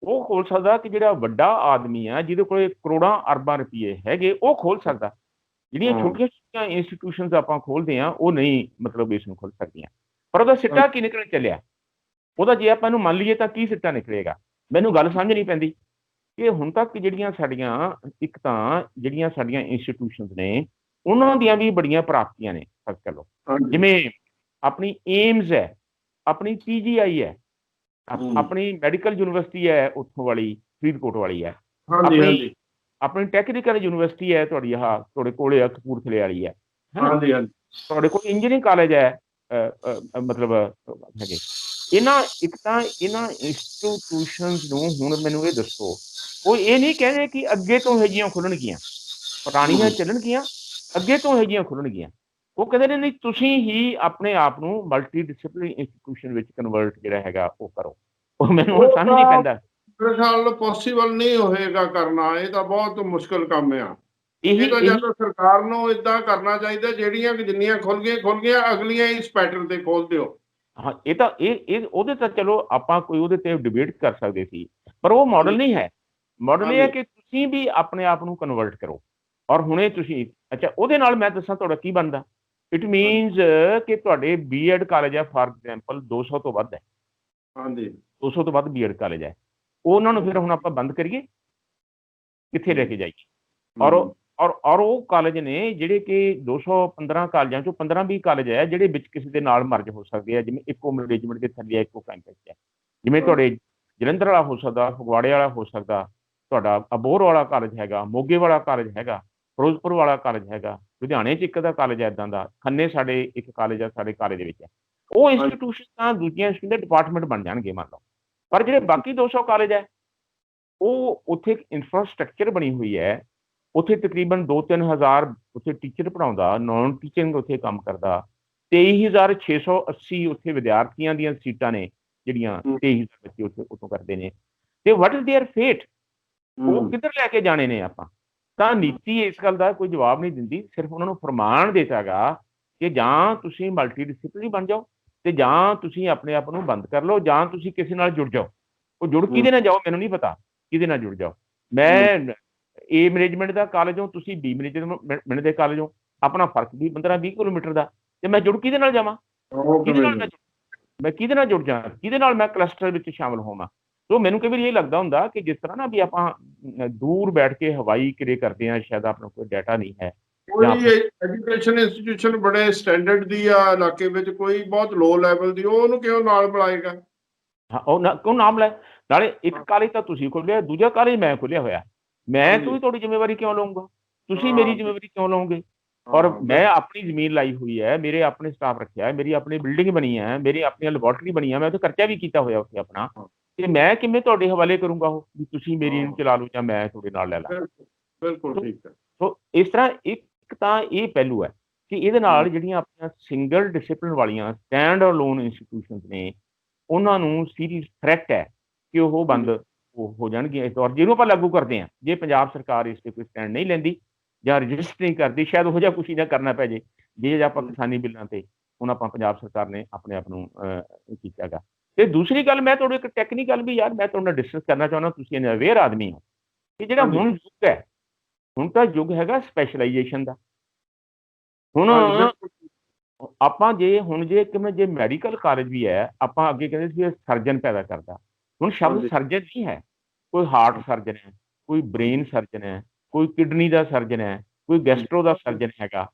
ਉਹ ਖੋਲ ਸਕਦਾ ਕਿ ਜਿਹੜਾ ਵੱਡਾ ਆਦਮੀ ਆ, ਜਿਹਦੇ ਕੋਲੇ ਕਰੋੜਾਂ ਅਰਬਾਂ ਰੁਪਏ ਹੈਗੇ, ਉਹ ਖੋਲ ਸਕਦਾ। ਜਿਹੜੀਆਂ ਛੋਟੀਆਂ ਛੋਟੀਆਂ ਇੰਸਟੀਟਿਊਸ਼ਨਸ ਆਪਾਂ ਖੋਲਦੇ ਹਾਂ, ਉਹ ਨਹੀਂ ਮਤਲਬ ਇਸ ਨੂੰ ਖੋਲ ਸਕਦੀਆਂ। ਪਰ ਉਹਦਾ ਸਿੱਟਾ ਕੀ ਨਿਕਲ ਚੱਲਿਆ, ਉਹਦਾ ਜੇ ਆਪਾਂ ਇਹਨੂੰ ਮੰਨ ਲਈਏ ਤਾਂ ਕੀ ਸਿੱਟਾ ਨਿਕਲੇਗਾ? ਮੈਨੂੰ ਗੱਲ ਸਮਝ ਨਹੀਂ ਪੈਂਦੀ ਕਿ ਹੁਣ ਤੱਕ ਜਿਹੜੀਆਂ ਸਾਡੀਆਂ, ਇੱਕ ਤਾਂ ਜਿਹੜੀਆਂ ਸਾਡੀਆਂ ਇੰਸਟੀਟਿਊਸ਼ਨਸ ਨੇ, ਉਹਨਾਂ ਦੀਆਂ ਵੀ ਬੜੀਆਂ ਪ੍ਰਾਪਤੀਆਂ ਨੇ। ਚਲੋ ਜਿਵੇਂ ਆਪਣੀ ਏਮਜ਼ ਹੈ, ਆਪਣੀ ਪੀਜੀਆਈ ਹੈ, ਆਪਣੀ ਮੈਡੀਕਲ ਯੂਨੀਵਰਸਿਟੀ ਹੈ ਉੱਥੋਂ ਵਾਲੀ, ਫਰੀਦਕੋਟ ਵਾਲੀ ਹੈ, ਆਪਣੀ ਟੈਕਨੀਕਲ ਯੂਨੀਵਰਸਿਟੀ ਹੈ ਤੁਹਾਡੀ, ਆਹ ਤੁਹਾਡੇ ਕੋਲੇ ਕਪੂਰਥਲੇ ਵਾਲੀ ਹੈ, ਤੁਹਾਡੇ ਕੋਲ ਇੰਜੀਨੀਅਰਿੰਗ ਕਾਲਜ ਹੈ, ਮਤਲਬ ਹੈਗੇ। ਇੱਕ ਤਾਂ ਇਹਨਾਂ ਇੰਸਟੀਟਿਊਸ਼ਨਸ ਨੂੰ ਹੁਣ ਮੈਨੂੰ ਇਹ ਦੱਸੋ, ਉਹ ਇਹ ਨਹੀਂ ਕਹਿੰਦੇ ਕਿ ਅੱਗੇ ਤੋਂ ਇਹੋ ਜਿਹੀਆਂ ਖੁੱਲਣਗੀਆਂ, ਪੁਰਾਣੀਆਂ ਚੱਲਣਗੀਆਂ, ਅੱਗੇ ਤੋਂ ਇਹੋ ਜਿਹੀਆਂ ਖੁੱਲਣਗੀਆਂ। ਉਹ ਕਹਿੰਦੇ ਨੇ ਨਹੀਂ, ਤੁਸੀਂ ਹੀ ਆਪਣੇ ਆਪ ਨੂੰ ਮਲਟੀ ਡਿਸਿਪਲਿਨ ਇੰਸਟੀਟਿਊਸ਼ਨ ਵਿੱਚ ਕਨਵਰਟ ਜਿਹੜਾ ਹੈਗਾ ਉਹ ਕਰੋ। ਉਹ ਮੈਨੂੰ ਸਮਝ ਨਹੀਂ ਪੈਂਦਾ। ਮੇਰੇ ਖਿਆਲ ਨਾਲ ਪੋਸੀਬਲ ਨਹੀਂ ਹੋਏਗਾ ਕਰਨਾ, ਇਹ ਤਾਂ ਬਹੁਤ ਮੁਸ਼ਕਲ ਕੰਮ ਆ। ਇਹ ਤਾਂ ਜਾਂ ਤਾਂ ਸਰਕਾਰ ਨੂੰ ਏਦਾਂ ਕਰਨਾ ਚਾਹੀਦਾ, ਜਿਹੜੀਆਂ ਜਿੰਨੀਆਂ ਖੁੱਲ ਗਈਆਂ ਅਗਲੀਆਂ ਇਸ ਪੈਟਰਨ ਤੇ ਖੋਲ ਦਿਓ। ਹਾਂ, ਇਹ ਤਾਂ ਇਹ ਉਹਦੇ ਤਾਂ ਚਲੋ ਆਪਾਂ ਕੋਈ ਉਹਦੇ ਤੇ ਡਿਬੇਟ ਕਰ ਸਕਦੇ ਸੀ, ਪਰ ਉਹ ਮਾਡਲ ਨਹੀਂ ਹੈ। ਮਾਡਲ ਇਹ ਹੈ ਕਿ ਤੁਸੀਂ ਵੀ ਆਪਣੇ ਆਪ ਨੂੰ ਕਨਵਰਟ ਕਰੋ। ਔਰ ਹੁਣੇ ਤੁਸੀਂ, ਅੱਛਾ ਉਹਦੇ ਨਾਲ ਮੈਂ ਦੱਸਾਂ ਤੁਹਾਡਾ ਕੀ ਬਣਦਾ। ਇਟ ਮੀਨਸ ਕਿ ਤੁਹਾਡੇ ਬੀਐਡ ਕਾਲਜ ਹੈ ਫਾਰ ਐਗਜ਼ਾਮਪਲ 200 ਤੋਂ ਵੱਧ ਹੈ, 200 ਤੋਂ ਵੱਧ ਬੀਐਡ ਕਾਲਜ ਹੈ, ਉਹਨਾਂ ਨੂੰ ਫਿਰ ਹੁਣ ਆਪਾਂ ਬੰਦ ਕਰੀਏ, ਕਿੱਥੇ ਲੈ ਕੇ ਜਾਈਏ? ਔਰ ਉਹ ਕਾਲਜ ਨੇ ਜਿਹੜੇ ਕਿ 215 ਕਾਲਜਾਂ ਚੋਂ 15-20 ਕਾਲਜ ਹੈ ਜਿਹੜੇ ਵਿੱਚ ਕਿਸੇ ਦੇ ਨਾਲ ਮਰਜ ਹੋ ਸਕਦੇ ਆ, ਜਿਵੇਂ ਇੱਕੋ ਮੈਨੇਜਮੈਂਟ ਦੇ ਥੱਲੇ ਇੱਕੋ ਕੈਂਪਸ ਹੈ। ਜਿਵੇਂ ਤੁਹਾਡੇ ਜਲੰਧਰ ਵਾਲਾ ਹੋ ਸਕਦਾ, ਫਗਵਾੜੇ ਵਾਲਾ ਹੋ ਸਕਦਾ, ਤੁਹਾਡਾ ਅਬੋਹਰ ਵਾਲਾ ਕਾਲਜ ਹੈਗਾ, ਮੋਗੇ ਵਾਲਾ ਕਾਲਜ ਹੈਗਾ, ਫਿਰੋਜ਼ਪੁਰ ਵਾਲਾ ਕਾਲਜ ਹੈਗਾ, ਲੁਧਿਆਣੇ 'ਚ ਇੱਕ ਦਾ ਕਾਲਜ ਹੈ ਇੱਦਾਂ ਦਾ, ਖੰਨੇ ਸਾਡੇ ਇੱਕ ਕਾਲਜ ਆ, ਸਾਡੇ ਕਾਲਜ ਦੇ ਵਿੱਚ ਹੈ। ਉਹ ਇੰਸਟੀਟਿਊਸ਼ਨ ਤਾਂ ਦੂਜੀਆਂ ਦੇ ਡਿਪਾਰਟਮੈਂਟ ਬਣ ਜਾਣਗੇ ਮੰਨ ਲਓ, ਪਰ ਜਿਹੜੇ ਬਾਕੀ 200 ਕਾਲਜ ਹੈ ਉਹ ਉੱਥੇ ਇੱਕ ਇਨਫਰਾਸਟ੍ਰਕਚਰ ਬਣੀ ਹੋਈ ਹੈ, ਉੱਥੇ ਤਕਰੀਬਨ 2-3 ਹਜ਼ਾਰ ਉੱਥੇ ਟੀਚਰ ਪੜ੍ਹਾਉਂਦਾ, ਨਾਨ ਟੀਚਿੰਗ ਉੱਥੇ ਕੰਮ ਕਰਦਾ, 23,680 ਉੱਥੇ ਵਿਦਿਆਰਥੀਆਂ ਦੀਆਂ ਸੀਟਾਂ ਨੇ ਜਿਹੜੀਆਂ 23,000 ਬੱਚੇ ਉੱਥੇ ਉੱਥੋਂ ਕਰਦੇ ਨੇ। ਤੇ ਵਾਟ ਇਜ਼ ਦੇਅਰ ਫੇਟ, ਉਹ ਕਿੱਧਰ ਲੈ ਕੇ ਜਾਣੇ ਨੇ ਆਪਾਂ? ਤਾਂ ਨੀਤੀ ਇਸ ਗੱਲ ਦਾ ਕੋਈ ਜਵਾਬ ਨਹੀਂ ਦਿੰਦੀ, ਸਿਰਫ ਉਹਨਾਂ ਨੂੰ ਫਰਮਾਨ ਦਿੱਤਾ ਗਾ ਕਿ ਜਾਂ ਤੁਸੀਂ ਮਲਟੀ ਡਿਸਪਲਿਨਰੀ ਬਣ ਜਾਓ ਤੇ ਜਾਂ ਤੁਸੀਂ ਆਪਣੇ ਆਪ ਨੂੰ ਬੰਦ ਕਰ ਲਓ, ਜਾਂ ਤੁਸੀਂ ਕਿਸੇ ਨਾਲ ਜੁੜ ਜਾਓ। ਉਹ ਜੁੜ ਕਿਹਦੇ ਨਾਲ ਜਾਓ ਮੈਨੂੰ ਨਹੀਂ ਪਤਾ, ਕਿਹਦੇ ਨਾਲ ਜੁੜ ਜਾਓ। ਮੈਂ ਏ ਮੈਨੇਜਮੈਂਟ ਦਾ ਕਾਲਜ ਹੋ, ਤੁਸੀਂ ਬੀ ਮੈਨੇਜਮੈਂਟ ਦੇ ਕਾਲਜ ਹੋ, ਆਪਣਾ ਫਰਕ ਵੀ 15-20 ਕਿਲੋਮੀਟਰ ਦਾ, ਤੇ ਮੈਂ ਜੁੜ ਕਿਹਦੇ ਨਾਲ ਜਾਵਾਂ? ਕਿਹਦੇ ਨਾਲ ਮੈਂ ਕਿਹਦੇ ਨਾਲ ਜੁੜ ਜਾਵਾਂ? ਕਿਹਦੇ ਨਾਲ ਮੈਂ ਕਲਸਟਰ ਵਿੱਚ ਸ਼ਾਮਲ ਹੋਵਾਂ? ਸੋ ਮੈਨੂੰ ਕਈ ਵਾਰੀ ਇਹ ਲੱਗਦਾ ਹੁੰਦਾ ਕਿ ਜਿਸ ਤਰ੍ਹਾਂ ਨਾ ਵੀ ਆਪਾਂ ਦੂਰ ਬੈਠ ਕੇ ਹਵਾਈ ਕਿਰੇ ਕਰਦੇ ਹਾਂ, ਸ਼ਾਇਦ ਆਪਣਾ ਕੋਈ ਡਾਟਾ ਨਹੀਂ ਹੈ। ਕੋਈ ਐਜੂਕੇਸ਼ਨ ਇੰਸਟੀਟਿਊਸ਼ਨ ਬੜੇ ਸਟੈਂਡਰਡ ਦੀ ਆ ਇਲਾਕੇ ਵਿੱਚ, ਕੋਈ ਬਹੁਤ ਲੋ ਲੈਵਲ ਦੀ, ਉਹ ਉਹਨੂੰ ਕਿਉਂ ਨਾਲ ਬੁਲਾਏਗਾ? ਹਾਂ, ਉਹ ਕਿਉਂ ਨਾਮ ਲੈ? ਨਾਲੇ ਇੱਕ ਕਾਲਜ ਤਾਂ ਤੁਸੀਂ ਖੋਲਿਆ, ਦੂਜਾ ਕਾਲਜ ਮੈਂ ਖੋਲਿਆ ਹੋਇਆ, ਮੈਂ ਤੁਹਾਡੀ ਜ਼ਿੰਮੇਵਾਰੀ ਕਿਉਂ ਲਵਾਂਗਾ? ਤੁਸੀਂ ਮੇਰੀ ਜ਼ਿੰਮੇਵਾਰੀ ਕਿਉਂ ਲਓਗੇ? ਔਰ ਮੈਂ ਆਪਣੀ ਜ਼ਮੀਨ ਲਾਈ ਹੋਈ ਹੈ, ਮੇਰੇ ਆਪਣੇ ਸਟਾਫ ਰੱਖਿਆ ਹੈ, ਮੇਰੀ ਆਪਣੀ ਬਿਲਡਿੰਗ ਬਣੀ ਹੈ, ਮੇਰੀ ਆਪਣੀ ਲੈਬੋਰਟਰੀ ਬਣੀ ਹੈ, ਮੈਂ ਉੱਥੇ ਖਰਚਾ ਵੀ ਕੀਤਾ ਹੋਇਆ ਉੱਥੇ ਆਪਣਾ, ਤੇ ਮੈਂ ਕਿਵੇਂ ਤੁਹਾਡੇ ਹਵਾਲੇ ਕਰੂੰਗਾ ਉਹ ਵੀ ਤੁਸੀਂ ਮੇਰੀ ਨੂੰ ਚਲਾ ਲਓ ਜਾਂ ਮੈਂ ਤੁਹਾਡੇ ਨਾਲ ਲੈ ਲਾਂ? ਬਿਲਕੁਲ ਠੀਕ ਹੈ। ਸੋ ਇਸ ਤਰ੍ਹਾਂ ਇੱਕ ਤਾਂ ਇਹ ਪਹਿਲੂ ਹੈ ਕਿ ਇਹਦੇ ਨਾਲ ਜਿਹੜੀਆਂ ਆਪਣੀਆਂ ਸਿੰਗਲ ਡਿਸਪਲਿਨ ਵਾਲੀਆਂ ਸਟੈਂਡ ਅਲੋਨ ਇੰਸਟੀਟਿਊਸ਼ਨਸ ਨੇ, ਉਹਨਾਂ ਨੂੰ ਸੀਰੀਅਸ ਥ੍ਰੈਟ ਹੈ ਕਿ ਉਹ ਬੰਦ ਹੋ ਜਾਣਗੀਆਂ ਇਸ ਦੌਰ ਜਿਹਨੂੰ ਆਪਾਂ ਲਾਗੂ ਕਰਦੇ ਹਾਂ। ਜੇ ਪੰਜਾਬ ਸਰਕਾਰ ਇਸ ਤੇ ਕੋਈ ਸਟੈਂਡ ਨਹੀਂ ਲੈਂਦੀ ਜਾਂ ਰਜਿਸਟਰ ਨਹੀਂ ਕਰਦੀ, ਸ਼ਾਇਦ ਉਹੋ ਜਿਹਾ ਕੁਛ ਨਾ ਕਰਨਾ ਪੈ ਜੇ ਜੇ ਆਪਾਂ ਕਿਸਾਨੀ ਬਿੱਲਾਂ ਤੇ ਹੁਣ ਆਪਾਂ ਪੰਜਾਬ ਸਰਕਾਰ ਨੇ ਆਪਣੇ ਆਪ ਨੂੰ ਕੀਤਾ ਗਾ। ਤੇ ਦੂਸਰੀ ਗੱਲ, ਮੈਂ ਤੁਹਾਡੇ ਇੱਕ ਟੈਕਨੀਕਲ ਵੀ ਯਾਰ ਮੈਂ ਤੁਹਾਡੇ ਨਾਲ ਡਿਸਕਸ ਕਰਨਾ ਚਾਹੁੰਦਾ, ਤੁਸੀਂ ਇਹਨੇ ਅਵੇਅਰ ਆਦਮੀ ਹੋ ਕਿ ਜਿਹੜਾ ਹੁਣ ਯੁੱਗ ਹੈ, ਹੁਣ ਤਾਂ ਯੁੱਗ ਹੈਗਾ ਸਪੈਸ਼ਲਾਈਜੇਸ਼ਨ ਦਾ। ਹੁਣ ਆਪਾਂ ਜੇ ਮੈਡੀਕਲ ਕਾਲਜ ਵੀ ਹੈ, ਆਪਾਂ ਅੱਗੇ ਕਹਿੰਦੇ ਸੀ ਸਰਜਨ ਪੈਦਾ ਕਰਦਾ, ਹੁਣ ਸ਼ਬਦ ਸਰਜਨ ਨਹੀਂ ਹੈ, ਕੋਈ ਹਾਰਟ ਸਰਜਨ ਹੈ, ਕੋਈ ਬ੍ਰੇਨ ਸਰਜਨ ਹੈ, ਕੋਈ ਕਿਡਨੀ ਦਾ ਸਰਜਨ ਹੈ, ਕੋਈ ਗੈਸਟਰੋ ਦਾ ਸਰਜਨ ਹੈਗਾ,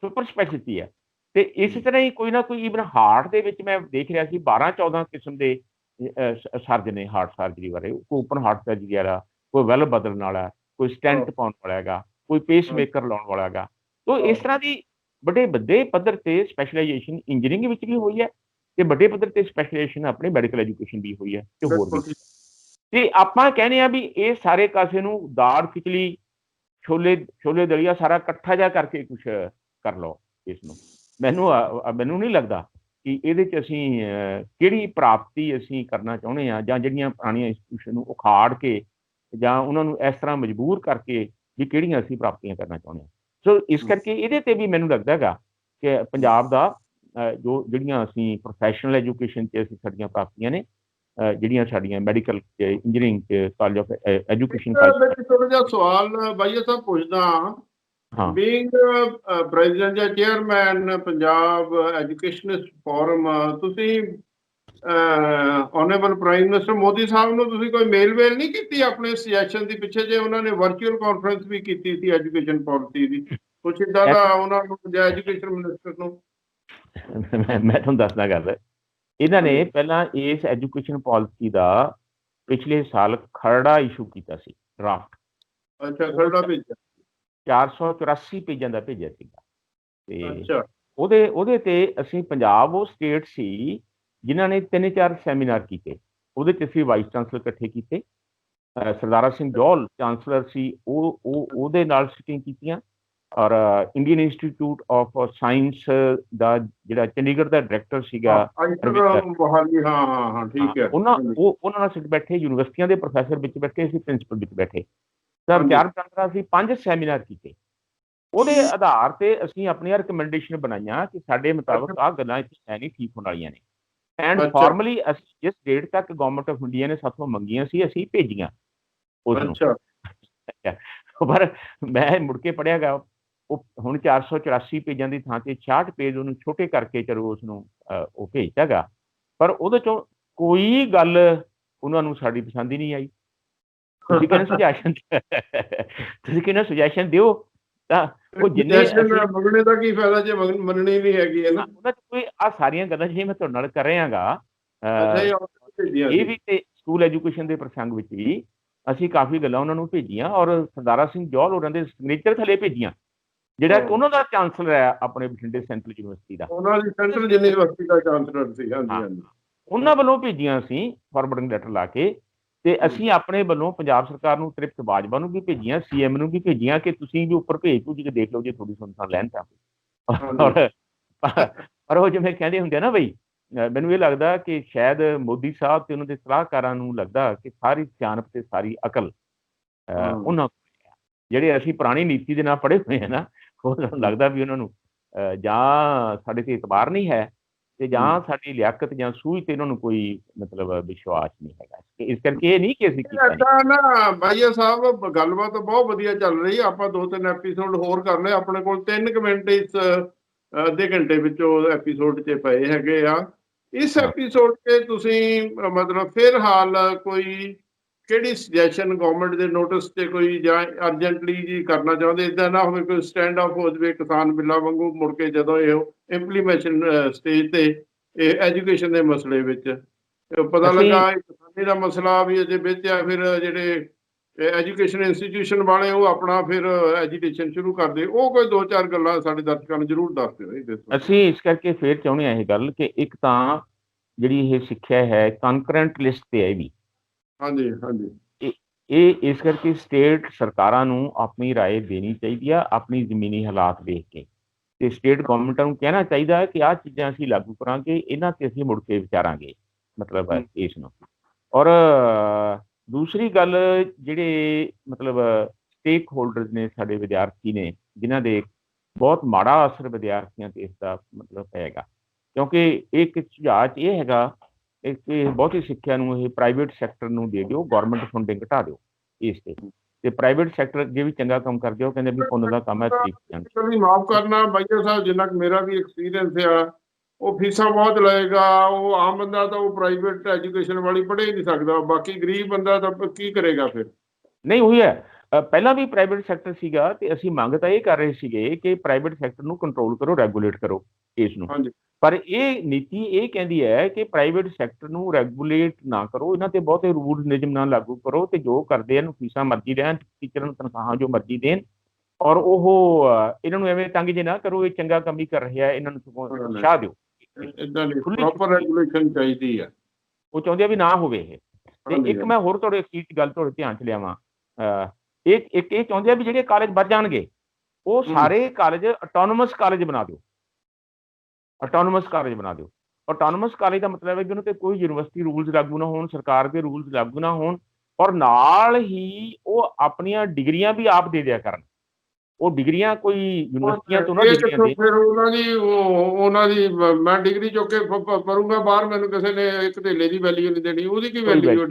ਸੁਪਰ ਸਪੈਸ਼ਲਿਟੀ ਹੈ। ਤੇ ਇਸੇ ਤਰ੍ਹਾਂ ਹੀ ਕੋਈ ਨਾ ਕੋਈ ਈਵਨ ਹਾਰਟ ਦੇ ਵਿੱਚ ਮੈਂ ਦੇਖ ਰਿਹਾ ਸੀ 12-14 ਕਿਸਮ ਦੇ ਸਰਜਨ ਨੇ ਹਾਰਟ ਸਰਜਰੀ ਬਾਰੇ, ਕੋਈ ਓਪਨ ਹਾਰਟ ਸਰਜਰੀ ਵਾਲਾ, ਕੋਈ ਵੈਲਵ ਬਦਲਣ ਵਾਲਾ, ਕੋਈ ਸਟੈਂਟ ਪਾਉਣ ਵਾਲਾ ਹੈਗਾ, ਕੋਈ ਪੇਸ ਮੇਕਰ ਲਾਉਣ ਵਾਲਾ ਹੈਗਾ। ਤੋ ਇਸ ਤਰ੍ਹਾਂ ਦੀ ਵੱਡੇ ਪੱਧਰ ਤੇ ਸਪੈਸ਼ਲਾਈਜੇਸ਼ਨ ਇੰਜੀਨੀਅਰਿੰਗ ਵਿੱਚ ਵੀ ਹੋਈ ਹੈ ਤੇ ਵੱਡੇ ਪੱਧਰ ਤੇ ਸਪੈਸ਼ਲਾਈਜੇਸ਼ਨ ਆਪਣੇ ਮੈਡੀਕਲ ਐਜੂਕੇਸ਼ਨ ਵੀ ਹੋਈ ਹੈ ਤੇ ਹੋਰ ਵੀ। ਤੇ ਆਪਾਂ ਕਹਿੰਦੇ ਆ ਵੀ ਇਹ ਸਾਰੇ ਕਾਸੇ ਨੂੰ ਦਾਲ ਖਿਚੜੀ ਛੋਲੇ ਦਲੀਆ ਸਾਰਾ ਇਕੱਠਾ ਜਿਹਾ ਕਰਕੇ ਕੁਛ ਕਰ ਲਓ ਇਸ ਨੂੰ। ਮੈਨੂੰ ਨਹੀਂ ਲੱਗਦਾ ਕਿ ਇਹਦੇ 'ਚ ਅਸੀਂ ਕਿਹੜੀ ਪ੍ਰਾਪਤੀ ਅਸੀਂ ਕਰਨਾ ਚਾਹੁੰਦੇ ਹਾਂ, ਜਾਂ ਜਿਹੜੀਆਂ ਪੁਰਾਣੀਆਂ ਇੰਸਟੀਟਿਊਸ਼ਨ ਨੂੰ ਉਖਾੜ ਕੇ ਜਾਂ ਉਹਨਾਂ ਨੂੰ ਇਸ ਤਰ੍ਹਾਂ ਮਜਬੂਰ ਕਰਕੇ ਵੀ ਕਿਹੜੀਆਂ ਅਸੀਂ ਪ੍ਰਾਪਤੀਆਂ ਕਰਨਾ ਚਾਹੁੰਦੇ ਹਾਂ। ਸੋ ਇਸ ਕਰਕੇ ਇਹਦੇ ਤੇ ਵੀ ਮੈਨੂੰ ਲੱਗਦਾ ਹੈਗਾ ਕਿ ਪੰਜਾਬ ਦਾ ਜਿਹੜੀਆਂ ਅਸੀਂ ਪ੍ਰੋਫੈਸ਼ਨਲ ਐਜੂਕੇਸ਼ਨ 'ਚ ਅਸੀਂ ਸਾਡੀਆਂ ਪ੍ਰਾਪਤੀਆਂ ਨੇ, ਜਿਹੜੀਆਂ ਸਾਡੀਆਂ ਮੈਡੀਕਲ ਇੰਜੀਨੀਅਰਿੰਗ 'ਚ ਕਾਲਜ ਆਫ ਐਜੂਕੇਸ਼ਨ। ਥੋੜਾ ਜਿਹਾ ਸਵਾਲ ਬਾਈਆ ਸਾਹਿਬ ਪੁੱਛਦਾ ਹਾਂ, ਬੀਇੰਗ ਪ੍ਰੈਜ਼ੀਡੈਂਟ ਜਾਂ ਚੇਅਰਮੈਨ ਪੰਜਾਬ ਐਜੂਕੇਸ਼ਨਿਸਟ ਫੋਰਮ, ਤੁਸੀਂ ਆਨਰੇਬਲ ਪ੍ਰਾਈਮ ਮਿਨਿਸਟਰ ਮੋਦੀ ਸਾਹਿਬ ਨੂੰ ਤੁਸੀਂ ਕੋਈ ਮੇਲ ਨਹੀਂ ਕੀਤੀ ਆਪਣੇ ਸੁਜੈਸ਼ਨ ਦੀ? ਪਿੱਛੇ ਜੇ ਉਹਨਾਂ ਨੇ ਵਰਚੁਅਲ ਕਾਨਫਰੰਸ ਵੀ ਕੀਤੀ ਸੀ ਐਜੂਕੇਸ਼ਨ ਪਾਲਿਸੀ ਦੀ, ਕੁਛ ਇੱਦਾਂ ਦਾ ਉਹਨਾਂ ਨੂੰ ਜਾਂ ਐਜੂਕੇਸ਼ਨ ਮਿਨਿਸਟਰ ਨੂੰ? ਮੈਂ ਤੁਹਾਨੂੰ ਦੱਸਦਾ ਗੱਲ, ਇਹਨਾਂ ਨੇ ਪਹਿਲਾਂ ਇਸ ਐਜੂਕੇਸ਼ਨ ਪਾਲਿਸੀ ਦਾ ਪਿਛਲੇ ਸਾਲ ਖਰੜਾ ਇਸ਼ੂ ਕੀਤਾ ਸੀ, ਡਰਾਫਟ। ਅੱਛਾ, ਖਰੜਾ ਭੇਜਿਆ, 484 ਪੇਜਾਂ ਦਾ ਭੇਜਿਆ ਸੀਗਾ। ਤੇ ਉਹਦੇ ਤੇ ਅਸੀਂ ਪੰਜਾਬ ਉਹ ਸਟੇਟ ਸੀ ਜਿਨ੍ਹਾਂ ਨੇ 3-4 ਸੈਮੀਨਾਰ ਕੀਤੇ। ਉਹਦੇ 'ਚ ਅਸੀਂ ਵਾਈਸ ਚਾਂਸਲਰ ਇਕੱਠੇ ਕੀਤੇ, ਸਰਦਾਰਾ ਸਿੰਘ ਜੌਹਲ ਚਾਂਸਲਰ ਸੀ, ਉਹਦੇ ਨਾਲ ਸਿਟਿੰਗ ਕੀਤੀਆਂ, ਔਰ ਇੰਡੀਅਨ ਇੰਸਟੀਚਿਊਟ ਆਫ ਸਾਇੰਸ ਦਾ ਜਿਹੜਾ ਚੰਡੀਗੜ੍ਹ ਦਾ ਡਾਇਰੈਕਟਰ ਸੀਗਾ, ਉਹਨਾਂ ਨਾਲ ਸਿੱਟ ਬੈਠੇ, ਯੂਨੀਵਰਸਿਟੀਆਂ ਦੇ ਪ੍ਰੋਫੈਸਰ ਵਿੱਚ ਬੈਠੇ ਸੀ, ਪ੍ਰਿੰਸੀਪਲ ਵਿੱਚ ਬੈਠੇ, ਤਾਂ ਵਿਚਾਰ ਵਟਾਂਦਰਾ ਅਸੀਂ 5 ਸੈਮੀਨਾਰ ਕੀਤੇ। ਉਹਦੇ ਆਧਾਰ ਤੇ ਅਸੀਂ ਆਪਣੀਆਂ ਰਿਕਮੈਂਡੇਸ਼ਨ ਬਣਾਈਆਂ ਕਿ ਸਾਡੇ ਮੁਤਾਬਕ ਆਹ ਗੱਲਾਂ ਇੱਥੇ ਹੈ ਨਹੀਂ ਠੀਕ ਹੋਣ ਵਾਲੀਆਂ ਨੇ। ਐਂਡ ਫਾਰਮਲੀ ਅਸੀਂ ਜਿਸ ਡੇਟ ਤੱਕ ਗਵਰਨਮੈਂਟ ਆਫ ਇੰਡੀਆ ਨੇ ਸਾਥੋਂ ਮੰਗੀਆਂ ਸੀ ਅਸੀਂ ਭੇਜੀਆਂ ਉਸਨੂੰ। ਪਰ ਮੈਂ ਮੁੜ ਕੇ ਪੜ੍ਹਿਆ ਗਾ, ਉਹ ਹੁਣ 484 ਪੇਜਾਂ ਦੀ ਥਾਂ ਤੇ 66 ਪੇਜ ਉਹਨੂੰ ਛੋਟੇ ਕਰਕੇ ਚਲੋ ਉਸਨੂੰ ਉਹ ਭੇਜਦਾ ਗਾ, ਪਰ ਉਹਦੇ ਚੋਂ ਕੋਈ ਗੱਲ ਉਹਨਾਂ ਨੂੰ ਸਾਡੀ ਪਸੰਦ ਹੀ ਨਹੀਂ ਆਈ। ਤੁਸੀਂ ਕਹਿੰਦੇ ਸੁਜੈਸ਼ਨ ਦਿਓ ਤਾਂ ਉਹ ਜਿੰਨੇ ਮੰਗਣੇ ਦਾ ਕੀ ਫਾਇਦਾ ਜੇ ਮੰਨਣੀ ਨਹੀਂ ਹੈਗੀ ਹੈ ਨਾ। ਉਹਨਾਂ 'ਚ ਕੋਈ ਆਹ ਸਾਰੀਆਂ ਗੱਲਾਂ ਜਿਹੜੀਆਂ ਮੈਂ ਤੁਹਾਡੇ ਨਾਲ ਕਰ ਰਿਹਾ ਗਾ, ਅੱਛਾ ਜੀ, ਭੇਜੀਆਂ ਇਹ ਸੀ। ਵੀ ਤੇ ਸਕੂਲ ਐਜੂਕੇਸ਼ਨ ਦੇ ਪ੍ਰਸੰਗ ਵਿੱਚ ਵੀ ਅਸੀਂ ਕਾਫੀ ਗੱਲਾਂ ਉਹਨਾਂ ਨੂੰ ਭੇਜੀਆਂ, ਔਰ ਸਰਦਾਰਾ ਸਿੰਘ ਜੌਹਲ ਹੋਰਾਂ ਦੇ ਸਿਗਨੇਚਰ ਥੱਲੇ ਭੇਜੀਆਂ, ਜਿਹੜਾ ਕਿ ਉਹਨਾਂ ਦਾ ਚਾਂਸਲਰ ਹੈ ਆਪਣੇ ਬਠਿੰਡੇ ਸੈਂਟਰਲ ਯੂਨੀਵਰਸਿਟੀ ਦਾ। ਉਹਨਾਂ ਦੀ ਸੈਂਟਰਲ ਯੂਨੀਵਰਸਿਟੀ ਦਾ ਚਾਂਸਲਰ ਸੀ। ਹਾਂਜੀ ਹਾਂ, ਹਾਂਜੀ। ਉਹਨਾਂ ਵੱਲੋਂ ਭੇਜੀਆਂ ਅਸੀਂ ਫਾਰਵਰਡਿੰਗ ਲੈਟਰ ਲਾ ਕੇ, ਤੇ ਅਸੀਂ ਆਪਣੇ ਵੱਲੋਂ ਪੰਜਾਬ ਸਰਕਾਰ ਨੂੰ, ਤ੍ਰਿਪਤ ਬਾਜਵਾ ਨੂੰ ਵੀ ਭੇਜੀਆਂ, ਸੀਐਮ ਨੂੰ ਵੀ ਭੇਜੀਆਂ, ਕਿ ਤੁਸੀਂ ਵੀ ਉੱਪਰ ਭੇਜ ਭੂਜ ਕੇ ਦੇਖ ਲਓ ਜੇ ਥੋੜੀ ਸੁਣਸਾਨ ਲੈਣ ਤਾਂ। ਔਰ ਪਰ ਉਹ ਜਿਵੇਂ ਕਹਿੰਦੇ ਹੁੰਦੇ ਆ ਨਾ ਬਈ, ਮੈਨੂੰ ਇਹ ਲੱਗਦਾ ਕਿ ਸ਼ਾਇਦ ਮੋਦੀ ਸਾਹਿਬ ਤੇ ਉਹਨਾਂ ਦੇ ਸਲਾਹਕਾਰਾਂ ਨੂੰ ਲੱਗਦਾ ਕਿ ਸਾਰੀ ਸਿਆਣਪ ਤੇ ਸਾਰੀ ਅਕਲ ਉਹਨਾਂ ਕੋਲ ਹੈ। ਜਿਹੜੇ ਅਸੀਂ ਪੁਰਾਣੀ ਨੀਤੀ ਦੇ ਨਾਲ ਪੜ੍ਹੇ ਹੋਏ ਆ ਨਾ, ਉਹ ਸਾਨੂੰ ਲੱਗਦਾ ਵੀ ਉਹਨਾਂ ਨੂੰ ਜਾਂ ਸਾਡੇ ਤੇ ਇਤਬਾਰ ਨਹੀਂ ਹੈ, ਤੇ ਜਾਂ ਸਾਡੀ ਲਿਆਕਤ ਜਾਂ ਸੂਝ ਤੇ ਉਹਨਾਂ ਨੂੰ ਕੋਈ ਮਤਲਬ ਵਿਸ਼ਵਾਸ ਨਹੀਂ ਹੈਗਾ। ਇਸ ਕਰਕੇ ਇਹ ਨਹੀਂ ਕਿ ਅਸੀਂ ਕੀਤਾ ਨਹੀਂ। ਏਦਾਂ ਨਾ ਬਾਈਆ ਸਾਹਿਬ, ਗੱਲਬਾਤ ਬਹੁਤ ਵਧੀਆ ਚੱਲ ਰਹੀ। ਆਪਾਂ 2-3 ਐਪੀਸੋਡ ਹੋਰ ਕਰ ਲਏ। ਆਪਣੇ ਕੋਲ 3 ਮਿੰਟ ਇਸ ਅੱਧੇ ਘੰਟੇ ਵਿੱਚੋਂ ਐਪੀਸੋਡ 'ਚ ਪਏ ਹੈਗੇ ਆ। ਇਸ ਹਾਂ। ਐਪੀਸੋਡ 'ਤੇ ਤੁਸੀਂ ਮਤਲਬ ਫਿਲਹਾਲ ਕੋਈ ਕਿਹੜੀ ਸੁਜੈਸ਼ਨ ਗਵਰਨਮੈਂਟ ਦੇ ਨੋਟਿਸ 'ਤੇ ਕੋਈ, ਜਾਂ ਅਰਜੈਂਟਲੀ ਜੀ ਕਰਨਾ ਚਾਹੁੰਦੇ? ਇੱਦਾਂ ਨਾ ਹੋਵੇ ਕੋਈ ਸਟੈਂਡ ਆਫ ਹੋ ਜਾਵੇ ਕਿਸਾਨ ਬਿੱਲਾਂ ਵਾਂਗੂ ਮੁੜ ਕੇ, ਜਦੋਂ ਇਹ ਇੰਪਲੀਮੈਂਸ਼ਨ ਸਟੇਜ ਤੇ ਇਹ ਐਜੂਕੇਸ਼ਨ ਦੇ ਮਸਲੇ ਵਿੱਚ ਪਤਾ ਲੱਗਾ ਕਿਸਾਨੀ ਦਾ ਮਸਲਾ ਵੀ ਅਜੇ ਵਿੱਚ ਆ, ਫਿਰ ਜਿਹੜੇ ਐਜੂਕੇਸ਼ਨ ਇੰਸਟੀਟਿਊਸ਼ਨ ਵਾਲੇ ਉਹ ਆਪਣਾ ਫਿਰ ਐਜੂਕੇਸ਼ਨ ਸ਼ੁਰੂ ਕਰਦੇ। ਉਹ ਕੋਈ 2-4 ਗੱਲਾਂ ਸਾਡੇ ਦਰਸ਼ਕਾਂ ਨੂੰ ਜ਼ਰੂਰ ਦੱਸ ਦਿਓ। ਅਸੀਂ ਇਸ ਕਰਕੇ ਫੇਰ ਚਾਹੁੰਦੇ ਹਾਂ ਇਹ ਗੱਲ, ਕਿ ਇੱਕ ਤਾਂ ਜਿਹੜੀ ਇਹ ਸਿੱਖਿਆ ਹੈ ਕੰਕਰੈਂਟ ਲਿਸਟ ਤੇ ਹੈ ਵੀ। ਹਾਂਜੀ ਹਾਂਜੀ। ਇਹ ਇਸ ਕਰਕੇ ਸਟੇਟ ਸਰਕਾਰਾਂ ਨੂੰ ਆਪਣੀ ਰਾਏ ਦੇਣੀ ਚਾਹੀਦੀ ਆ, ਆਪਣੀ ਜ਼ਮੀਨੀ ਹਾਲਾਤ ਦੇਖ ਕੇ, ਤੇ ਸਟੇਟ ਗਵਰਨਮੈਂਟਾਂ ਨੂੰ ਕਹਿਣਾ ਚਾਹੀਦਾ ਹੈ ਕਿ ਆਹ ਚੀਜ਼ਾਂ ਅਸੀਂ ਲਾਗੂ ਕਰਾਂਗੇ, ਇਹਨਾਂ ਤੇ ਅਸੀਂ ਮੁੜ ਕੇ ਵਿਚਾਰਾਂਗੇ ਮਤਲਬ ਇਸ ਨੂੰ। ਔਰ ਦੂਸਰੀ ਗੱਲ, ਜਿਹੜੇ ਮਤਲਬ ਸਟੇਕ ਹੋਲਡਰਸ ਨੇ, ਸਾਡੇ ਵਿਦਿਆਰਥੀ ਨੇ, ਜਿਨ੍ਹਾਂ ਦੇ ਬਹੁਤ ਮਾੜਾ ਅਸਰ ਵਿਦਿਆਰਥੀਆਂ ਤੇ ਇਸ ਦਾ ਮਤਲਬ ਹੈਗਾ, ਕਿਉਂਕਿ ਇੱਕ ਸੁਝਾਅ ਇਹ ਹੈਗਾ ਕਿ ਬਹੁਤੀ ਸਿੱਖਿਆ ਨੂੰ ਇਹ ਪ੍ਰਾਈਵੇਟ ਸੈਕਟਰ ਨੂੰ ਦੇ ਦਿਓ, ਗਵਰਨਮੈਂਟ ਫੰਡਿੰਗ ਘਟਾ ਦਿਓ ਇਸ ਤੇ ਪ੍ਰਾਈਵੇਟ ਸੈਕਟਰ ਅੱਗੇ ਵੀ ਚੰਗਾ ਕੰਮ ਕਰਦੇ ਹੋ, ਕਹਿੰਦੇ ਵੀ ਪੁੰਨ ਦਾ ਕੰਮ ਹੈ। ਕਦੀ ਮਾਫ ਕਰਨਾ ਬਾਈਆ ਸਾਹਿਬ, ਜਿੰਨਾ ਕੁ ਮੇਰਾ ਵੀ ਐਕਸਪੀਰੀਅੰਸ ਆ, ਉਹ ਫੀਸਾਂ ਬਹੁਤ ਲਏਗਾ। ਉਹ ਆਮ ਬੰਦਾ ਤਾਂ ਉਹ ਪ੍ਰਾਈਵੇਟ ਐਜੂਕੇਸ਼ਨ ਵਾਲੀ ਪੜ੍ਹ ਹੀ ਨਹੀਂ ਸਕਦਾ, ਬਾਕੀ ਗਰੀਬ ਬੰਦਾ ਤਾਂ ਕੀ ਕਰੇਗਾ ਫਿਰ? ਨਹੀਂ, ਉਹੀ ਹੈ, ਪਹਿਲਾਂ ਵੀ ਪ੍ਰਾਈਵੇਟ ਸੈਕਟਰ ਸੀਗਾ, ਤੇ ਅਸੀਂ ਮੰਗ ਤਾਂ ਇਹ ਕਰ ਰਹੇ ਸੀਗੇ ਕਿ ਪ੍ਰਾਈਵੇਟ ਸੈਕਟਰ ਨੂੰ ਕੰਟਰੋਲ ਕਰੋ, ਰੈਗੂਲੇਟ ਕਰੋ ਇਸ ਨੂੰ। ਪਰ ਇਹ ਨੀਤੀ ਇਹ ਕਹਿੰਦੀ ਹੈ ਕਿ ਪ੍ਰਾਈਵੇਟ ਸੈਕਟਰ ਨੂੰ ਰੈਗੂਲੇਟ ਨਾ ਕਰੋ, ਇਹਨਾਂ ਤੇ ਬਹੁਤੇ ਰੂਲ ਨਿਯਮ ਨਾ ਲਾਗੂ ਕਰੋ, ਤੇ ਜੋ ਕਰਦੇ ਇਹਨੂੰ ਫੀਸਾਂ ਮਰਜ਼ੀ ਲੈਣ, ਟੀਚਰਾਂ ਨੂੰ ਤਨਖਾਹਾਂ ਜੋ ਮਰਜ਼ੀ ਦੇਣ, ਔਰ ਉਹ ਇਹਨਾਂ ਨੂੰ ਐਵੇਂ ਤੰਗ ਜੇ ਨਾ ਕਰੋ, ਇਹ ਚੰਗਾ ਕੰਮ ਹੀ ਕਰ ਰਿਹਾ, ਇਹਨਾਂ ਨੂੰ ਉਤਸ਼ਾਹ ਦਿਓ। ਇਦਾਂ ਦੀ ਪ੍ਰੋਪਰ ਰੈਗੂਲੇਸ਼ਨ ਚਾਹੀਦੀ ਹੈ। ਉਹ ਚਾਹੁੰਦੇ ਆ ਵੀ ਨਾ ਹੋਵੇ ਇਹ। ਤੇ ਇੱਕ ਮੈਂ ਹੋਰ ਤੁਹਾਡੇ ਅਖੀਰ 'ਚ ਗੱਲ ਤੁਹਾਡੇ ਧਿਆਨ 'ਚ ਲਿਆਵਾਂ, ਇੱਕ ਇਹ ਚਾਹੁੰਦੇ ਆ ਵੀ ਜਿਹੜੇ ਕਾਲਜ ਵੱਧ ਜਾਣਗੇ, ਉਹ ਸਾਰੇ ਕਾਲਜ ਆਟੋਨੋਮਸ ਕਾਲਜ ਬਣਾ ਦਿਓ। ਆਟੋਨੋਮਸ ਕਾਲਜ ਬਣਾ ਦਿਓ। ਆਟੋਨੋਮਸ ਕਾਲਜ ਦਾ ਮਤਲਬ ਹੈ ਕਿ ਉਹਨਾਂ ਤੇ ਕੋਈ ਯੂਨੀਵਰਸਿਟੀ ਰੂਲਸ ਲਾਗੂ ਨਾ ਹੋਣ, ਸਰਕਾਰ ਦੇ ਰੂਲਸ ਲਾਗੂ ਨਾ ਹੋਣ, ਔਰ ਨਾਲ ਹੀ ਉਹ ਆਪਣੀਆਂ ਡਿਗਰੀਆਂ ਵੀ ਆਪ ਦੇ ਦਿਆ ਕਰਨ। ਉਹ ਡਿਗਰੀਆਂ ਕੋਈ ਯੂਨੀਵਰਸਿਟੀਆਂ ਤੋਂ ਨਾ ਡਿਗਰੀਆਂ ਦੇ। ਫਿਰ ਉਹਨਾਂ ਦੀ ਮੈਂ ਡਿਗਰੀ ਚੁੱਕ ਕੇ ਕਰੂੰਗਾ ਬਾਹਰ, ਮੈਨੂੰ ਕਿਸੇ ਨੇ ਇੱਕ ਧੇਲੇ ਦੀ ਵੈਲਿਊ ਨਹੀਂ ਦੇਣੀ, ਉਹਦੀ ਕੀ ਵੈਲਿਊ?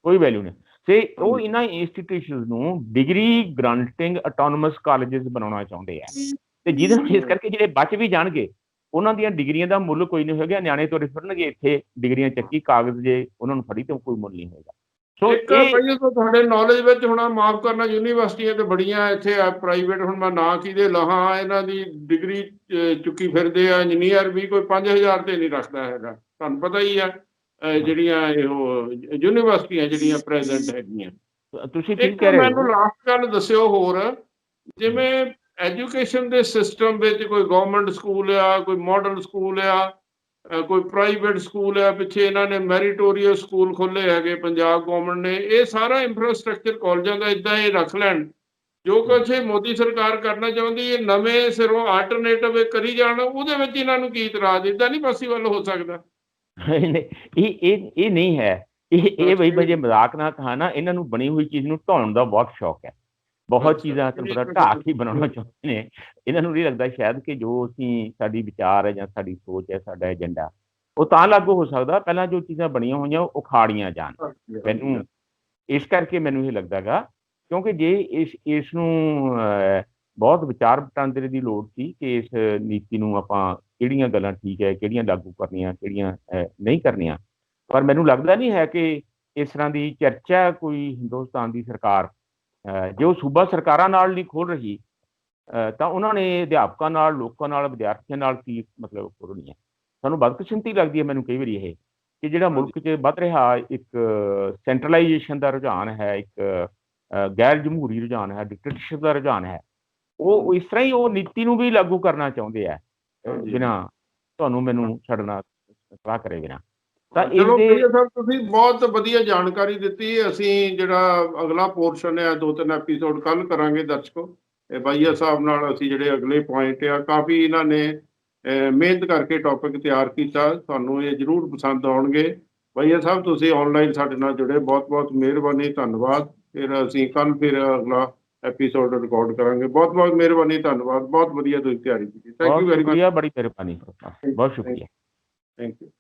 ਕੋਈ ਵੈਲਿਊ ਨਹੀਂ। ਤੇ ਉਹ ਇਹਨਾਂ ਇੰਸਟੀਟਿਊਸ਼ਨਸ ਨੂੰ ਡਿਗਰੀ ਗ੍ਰਾਂਟਿੰਗ ਆਟੋਨੋਮਸ ਕਾਲਜਸ ਬਣਾਉਣਾ ਚਾਹੁੰਦੇ ਆ, ਤੇ ਜਿਹਦੇ ਨਾਲ ਇਸ ਕਰਕੇ ਜਿਹੜੇ ਬਚ ਵੀ ਜਾਣਗੇ, ਉਹਨਾਂ ਦੀਆਂ ਡਿਗਰੀਆਂ ਦਾ ਮੁੱਲ ਕੋਈ ਨਹੀਂ ਹੋਏਗਾ। ਨਿਆਣੇ ਤੁਰੇ ਫਿਰਨਗੇ ਇੱਥੇ ਡਿਗਰੀਆਂ ਚੱਕੀ, ਕਾਗਜ਼ ਜੇ ਉਹਨਾਂ ਨੂੰ ਫੜੀ ਤੇ ਕੋਈ ਮੁੱਲ ਨਹੀਂ ਹੋਏਗਾ। ਸੋ ਤੁਹਾਡੇ ਨੌਲੇਜ ਵਿੱਚ ਹੋਣਾ, ਮਾਫ ਕਰਨਾ, ਯੂਨੀਵਰਸਿਟੀਆਂ ਤੇ ਬੜੀਆਂ ਇੱਥੇ ਪ੍ਰਾਈਵੇਟ, ਹੁਣ ਮੈਂ ਨਾਂ ਕਿਹਦੇ ਲਹਾਂ, ਇਹਨਾਂ ਦੀ ਡਿਗਰੀ ਚੁੱਕੀ ਫਿਰਦੇ ਆ। ਇੰਜੀਨੀਅਰ ਵੀ ਕੋਈ 5000 ਤੇ ਨਹੀਂ ਰੱਖਦਾ ਹੈਗਾ, ਤੁਹਾਨੂੰ ਪਤਾ ਹੀ ਆ। ਜਿਹੜੀਆਂ ਇਹ ਯੂਨੀਵਰਸਿਟੀਆਂ ਜਿਹੜੀਆਂ ਪ੍ਰੈਜ਼ੈਂਟ ਹੈਗੀਆਂ। ਤੁਸੀਂ ਠੀਕ ਕਹਿ ਰਹੇ ਹੋ। ਮੈਨੂੰ ਲਾਸਟ ਗੱਲ ਦੱਸਿਓ ਹੋਰ, ਜਿਵੇਂ ਐਜੂਕੇਸ਼ਨ ਦੇ ਸਿਸਟਮ ਵਿੱਚ ਕੋਈ ਗਵਰਨਮੈਂਟ ਸਕੂਲ ਆ, ਕੋਈ ਮਾਡਲ ਸਕੂਲ ਆ, ਕੋਈ ਪ੍ਰਾਈਵੇਟ ਸਕੂਲ ਆ, ਪਿੱਛੇ ਇਹਨਾਂ ਨੇ ਮੈਰੀਟੋਰੀਅਸ ਸਕੂਲ ਖੋਲ੍ਹੇ ਹੈਗੇ ਪੰਜਾਬ ਗਵਰਨਮੈਂਟ ਨੇ, ਇਹ ਸਾਰਾ ਇੰਫਰਾਸਟਰਕਚਰ ਕਾਲਜਾਂ ਦਾ ਇੱਦਾਂ ਇਹ ਰੱਖ ਲੈਣ। ਜੋ ਕੁਛ ਇਹ ਮੋਦੀ ਸਰਕਾਰ ਕਰਨਾ ਚਾਹੁੰਦੀ, ਇਹ ਨਵੇਂ ਸਿਰੋਂ ਆਲਟਰਨੇਟਿਵ ਕਰੀ ਜਾਣ, ਉਹਦੇ ਵਿੱਚ ਇਹਨਾਂ ਨੂੰ ਕੀ ਇਤਰਾਜ਼? ਇੱਦਾਂ ਨਹੀਂ ਪੋਸੀਬਲ ਹੋ ਸਕਦਾ। ਇਹ ਨਹੀਂ ਹੈ। ਇਹ ਬਈ ਜੇ ਮਜ਼ਾਕ ਨਾ ਕਹਾ ਨਾ, ਇਹਨਾਂ ਨੂੰ ਬਣੀ ਹੋਈ ਚੀਜ਼ ਨੂੰ ਢਾਉਣ ਦਾ ਬਹੁਤ ਸ਼ੌਕ ਹੈ। ਬਹੁਤ ਚੀਜ਼ਾਂ ਤੁਹਾਨੂੰ ਪਤਾ ਢਾਹ ਕੇ ਬਣਾਉਣਾ ਚਾਹੁੰਦੇ ਨੇ। ਇਹਨਾਂ ਨੂੰ ਨਹੀਂ ਲੱਗਦਾ ਸ਼ਾਇਦ ਕਿ ਜੋ ਅਸੀਂ ਸਾਡੀ ਵਿਚਾਰ ਹੈ ਜਾਂ ਸਾਡੀ ਸੋਚ ਹੈ, ਸਾਡਾ ਏਜੰਡਾ, ਉਹ ਤਾਂ ਲਾਗੂ ਹੋ ਸਕਦਾ ਪਹਿਲਾਂ ਜੋ ਚੀਜ਼ਾਂ ਬਣੀਆਂ ਹੋਈਆਂ ਉਹ ਉਖਾੜੀਆਂ ਜਾਣ। ਮੈਨੂੰ ਇਸ ਕਰਕੇ ਮੈਨੂੰ ਇਹ ਲੱਗਦਾ ਗਾ, ਕਿਉਂਕਿ ਜੇ ਇਸ ਨੂੰ ਬਹੁਤ ਵਿਚਾਰ ਵਟਾਂਦਰੇ ਦੀ ਲੋੜ ਸੀ ਕਿ ਇਸ ਨੀਤੀ ਨੂੰ ਆਪਾਂ ਕਿਹੜੀਆਂ ਗੱਲਾਂ ਠੀਕ ਹੈ, ਕਿਹੜੀਆਂ ਲਾਗੂ ਕਰਨੀਆਂ, ਕਿਹੜੀਆਂ ਨਹੀਂ ਕਰਨੀਆਂ। ਪਰ ਮੈਨੂੰ ਲੱਗਦਾ ਨਹੀਂ ਹੈ ਕਿ ਇਸ ਤਰ੍ਹਾਂ ਦੀ ਚਰਚਾ ਕੋਈ ਹਿੰਦੁਸਤਾਨ ਦੀ ਸਰਕਾਰ, ਜੇ ਉਹ ਸੂਬਾ ਸਰਕਾਰਾਂ ਨਾਲ ਨਹੀਂ ਖੋਲ ਰਹੀ, ਤਾਂ ਉਹਨਾਂ ਨੇ ਅਧਿਆਪਕਾਂ ਨਾਲ, ਲੋਕਾਂ ਨਾਲ, ਵਿਦਿਆਰਥੀਆਂ ਨਾਲ ਕੀ ਮਤਲਬ ਖੋਲ੍ਹਣੀ ਹੈ। ਸਾਨੂੰ ਬਦਕਿਸਮਤੀ ਲੱਗਦੀ ਹੈ ਮੈਨੂੰ ਕਈ ਵਾਰੀ ਇਹ, ਕਿ ਜਿਹੜਾ ਮੁਲਕ 'ਚ ਵੱਧ ਰਿਹਾ ਇੱਕ ਸੈਂਟਰਲਾਈਜੇਸ਼ਨ ਦਾ ਰੁਝਾਨ ਹੈ, ਇੱਕ ਗੈਰ ਜਮਹੂਰੀ ਰੁਝਾਨ ਹੈ, ਡਿਕਟੇਟਰਸ਼ਿਪ ਦਾ ਰੁਝਾਨ ਹੈ, ਉਹ ਇਸ ਤਰ੍ਹਾਂ ਹੀ ਉਹ ਨੀਤੀ ਨੂੰ ਵੀ ਲਾਗੂ ਕਰਨਾ ਚਾਹੁੰਦੇ ਆ ਬਿਨਾਂ ਤੁਹਾਨੂੰ ਮੈਨੂੰ ਛੱਡਣਾ ਸਲਾਹ ਕਰੇ ਬਿਨਾਂ। ਤਾਂ ਚਲੋ ਇਹਦੇ ਸਰ ਤੁਸੀਂ ਬਹੁਤ ਵਧੀਆ ਜਾਣਕਾਰੀ ਦਿੱਤੀ। ਅਸੀਂ ਜਿਹੜਾ ਅਗਲਾ ਪੋਰਸ਼ਨ ਹੈ 2-3 ਐਪੀਸੋਡ ਕੱਲ ਕਰਾਂਗੇ ਦਰਸ਼ਕੋ। ਬਾਈਆ ਸਾਹਿਬ ਨਾਲ ਅਸੀਂ ਜਿਹੜੇ ਅਗਲੇ ਪੁਆਇੰਟ ਆ, ਕਾਫੀ ਇਹਨਾਂ ਨੇ ਮਿਹਨਤ ਕਰਕੇ ਟੌਪਿਕ ਤਿਆਰ ਕੀਤਾ, ਤੁਹਾਨੂੰ ਇਹ ਜ਼ਰੂਰ ਪਸੰਦ ਆਉਣਗੇ। ਬਾਈਆ ਸਾਹਿਬ ਤੁਸੀਂ ਆਨਲਾਈਨ ਸਾਡੇ ਨਾਲ ਜੁੜੇ, ਬਹੁਤ ਬਹੁਤ ਮਿਹਰਬਾਨੀ, ਧੰਨਵਾਦ। ਫਿਰ ਅਸੀਂ ਕੱਲ ਫਿਰ ਅਗਲਾ ਐਪੀਸੋਡ ਰਿਕਾਰਡ ਕਰਾਂਗੇ। ਬਹੁਤ ਬਹੁਤ ਮਿਹਰਬਾਨੀ, ਧੰਨਵਾਦ। ਬਹੁਤ ਵਧੀਆ ਤੁਸੀਂ ਤਿਆਰੀ ਕੀਤੀ। Thank you very much. ਬੜੀ ਮਿਹਰਬਾਨੀ, ਬਹੁਤ ਸ਼ੁਕਰੀਆ। Thank you.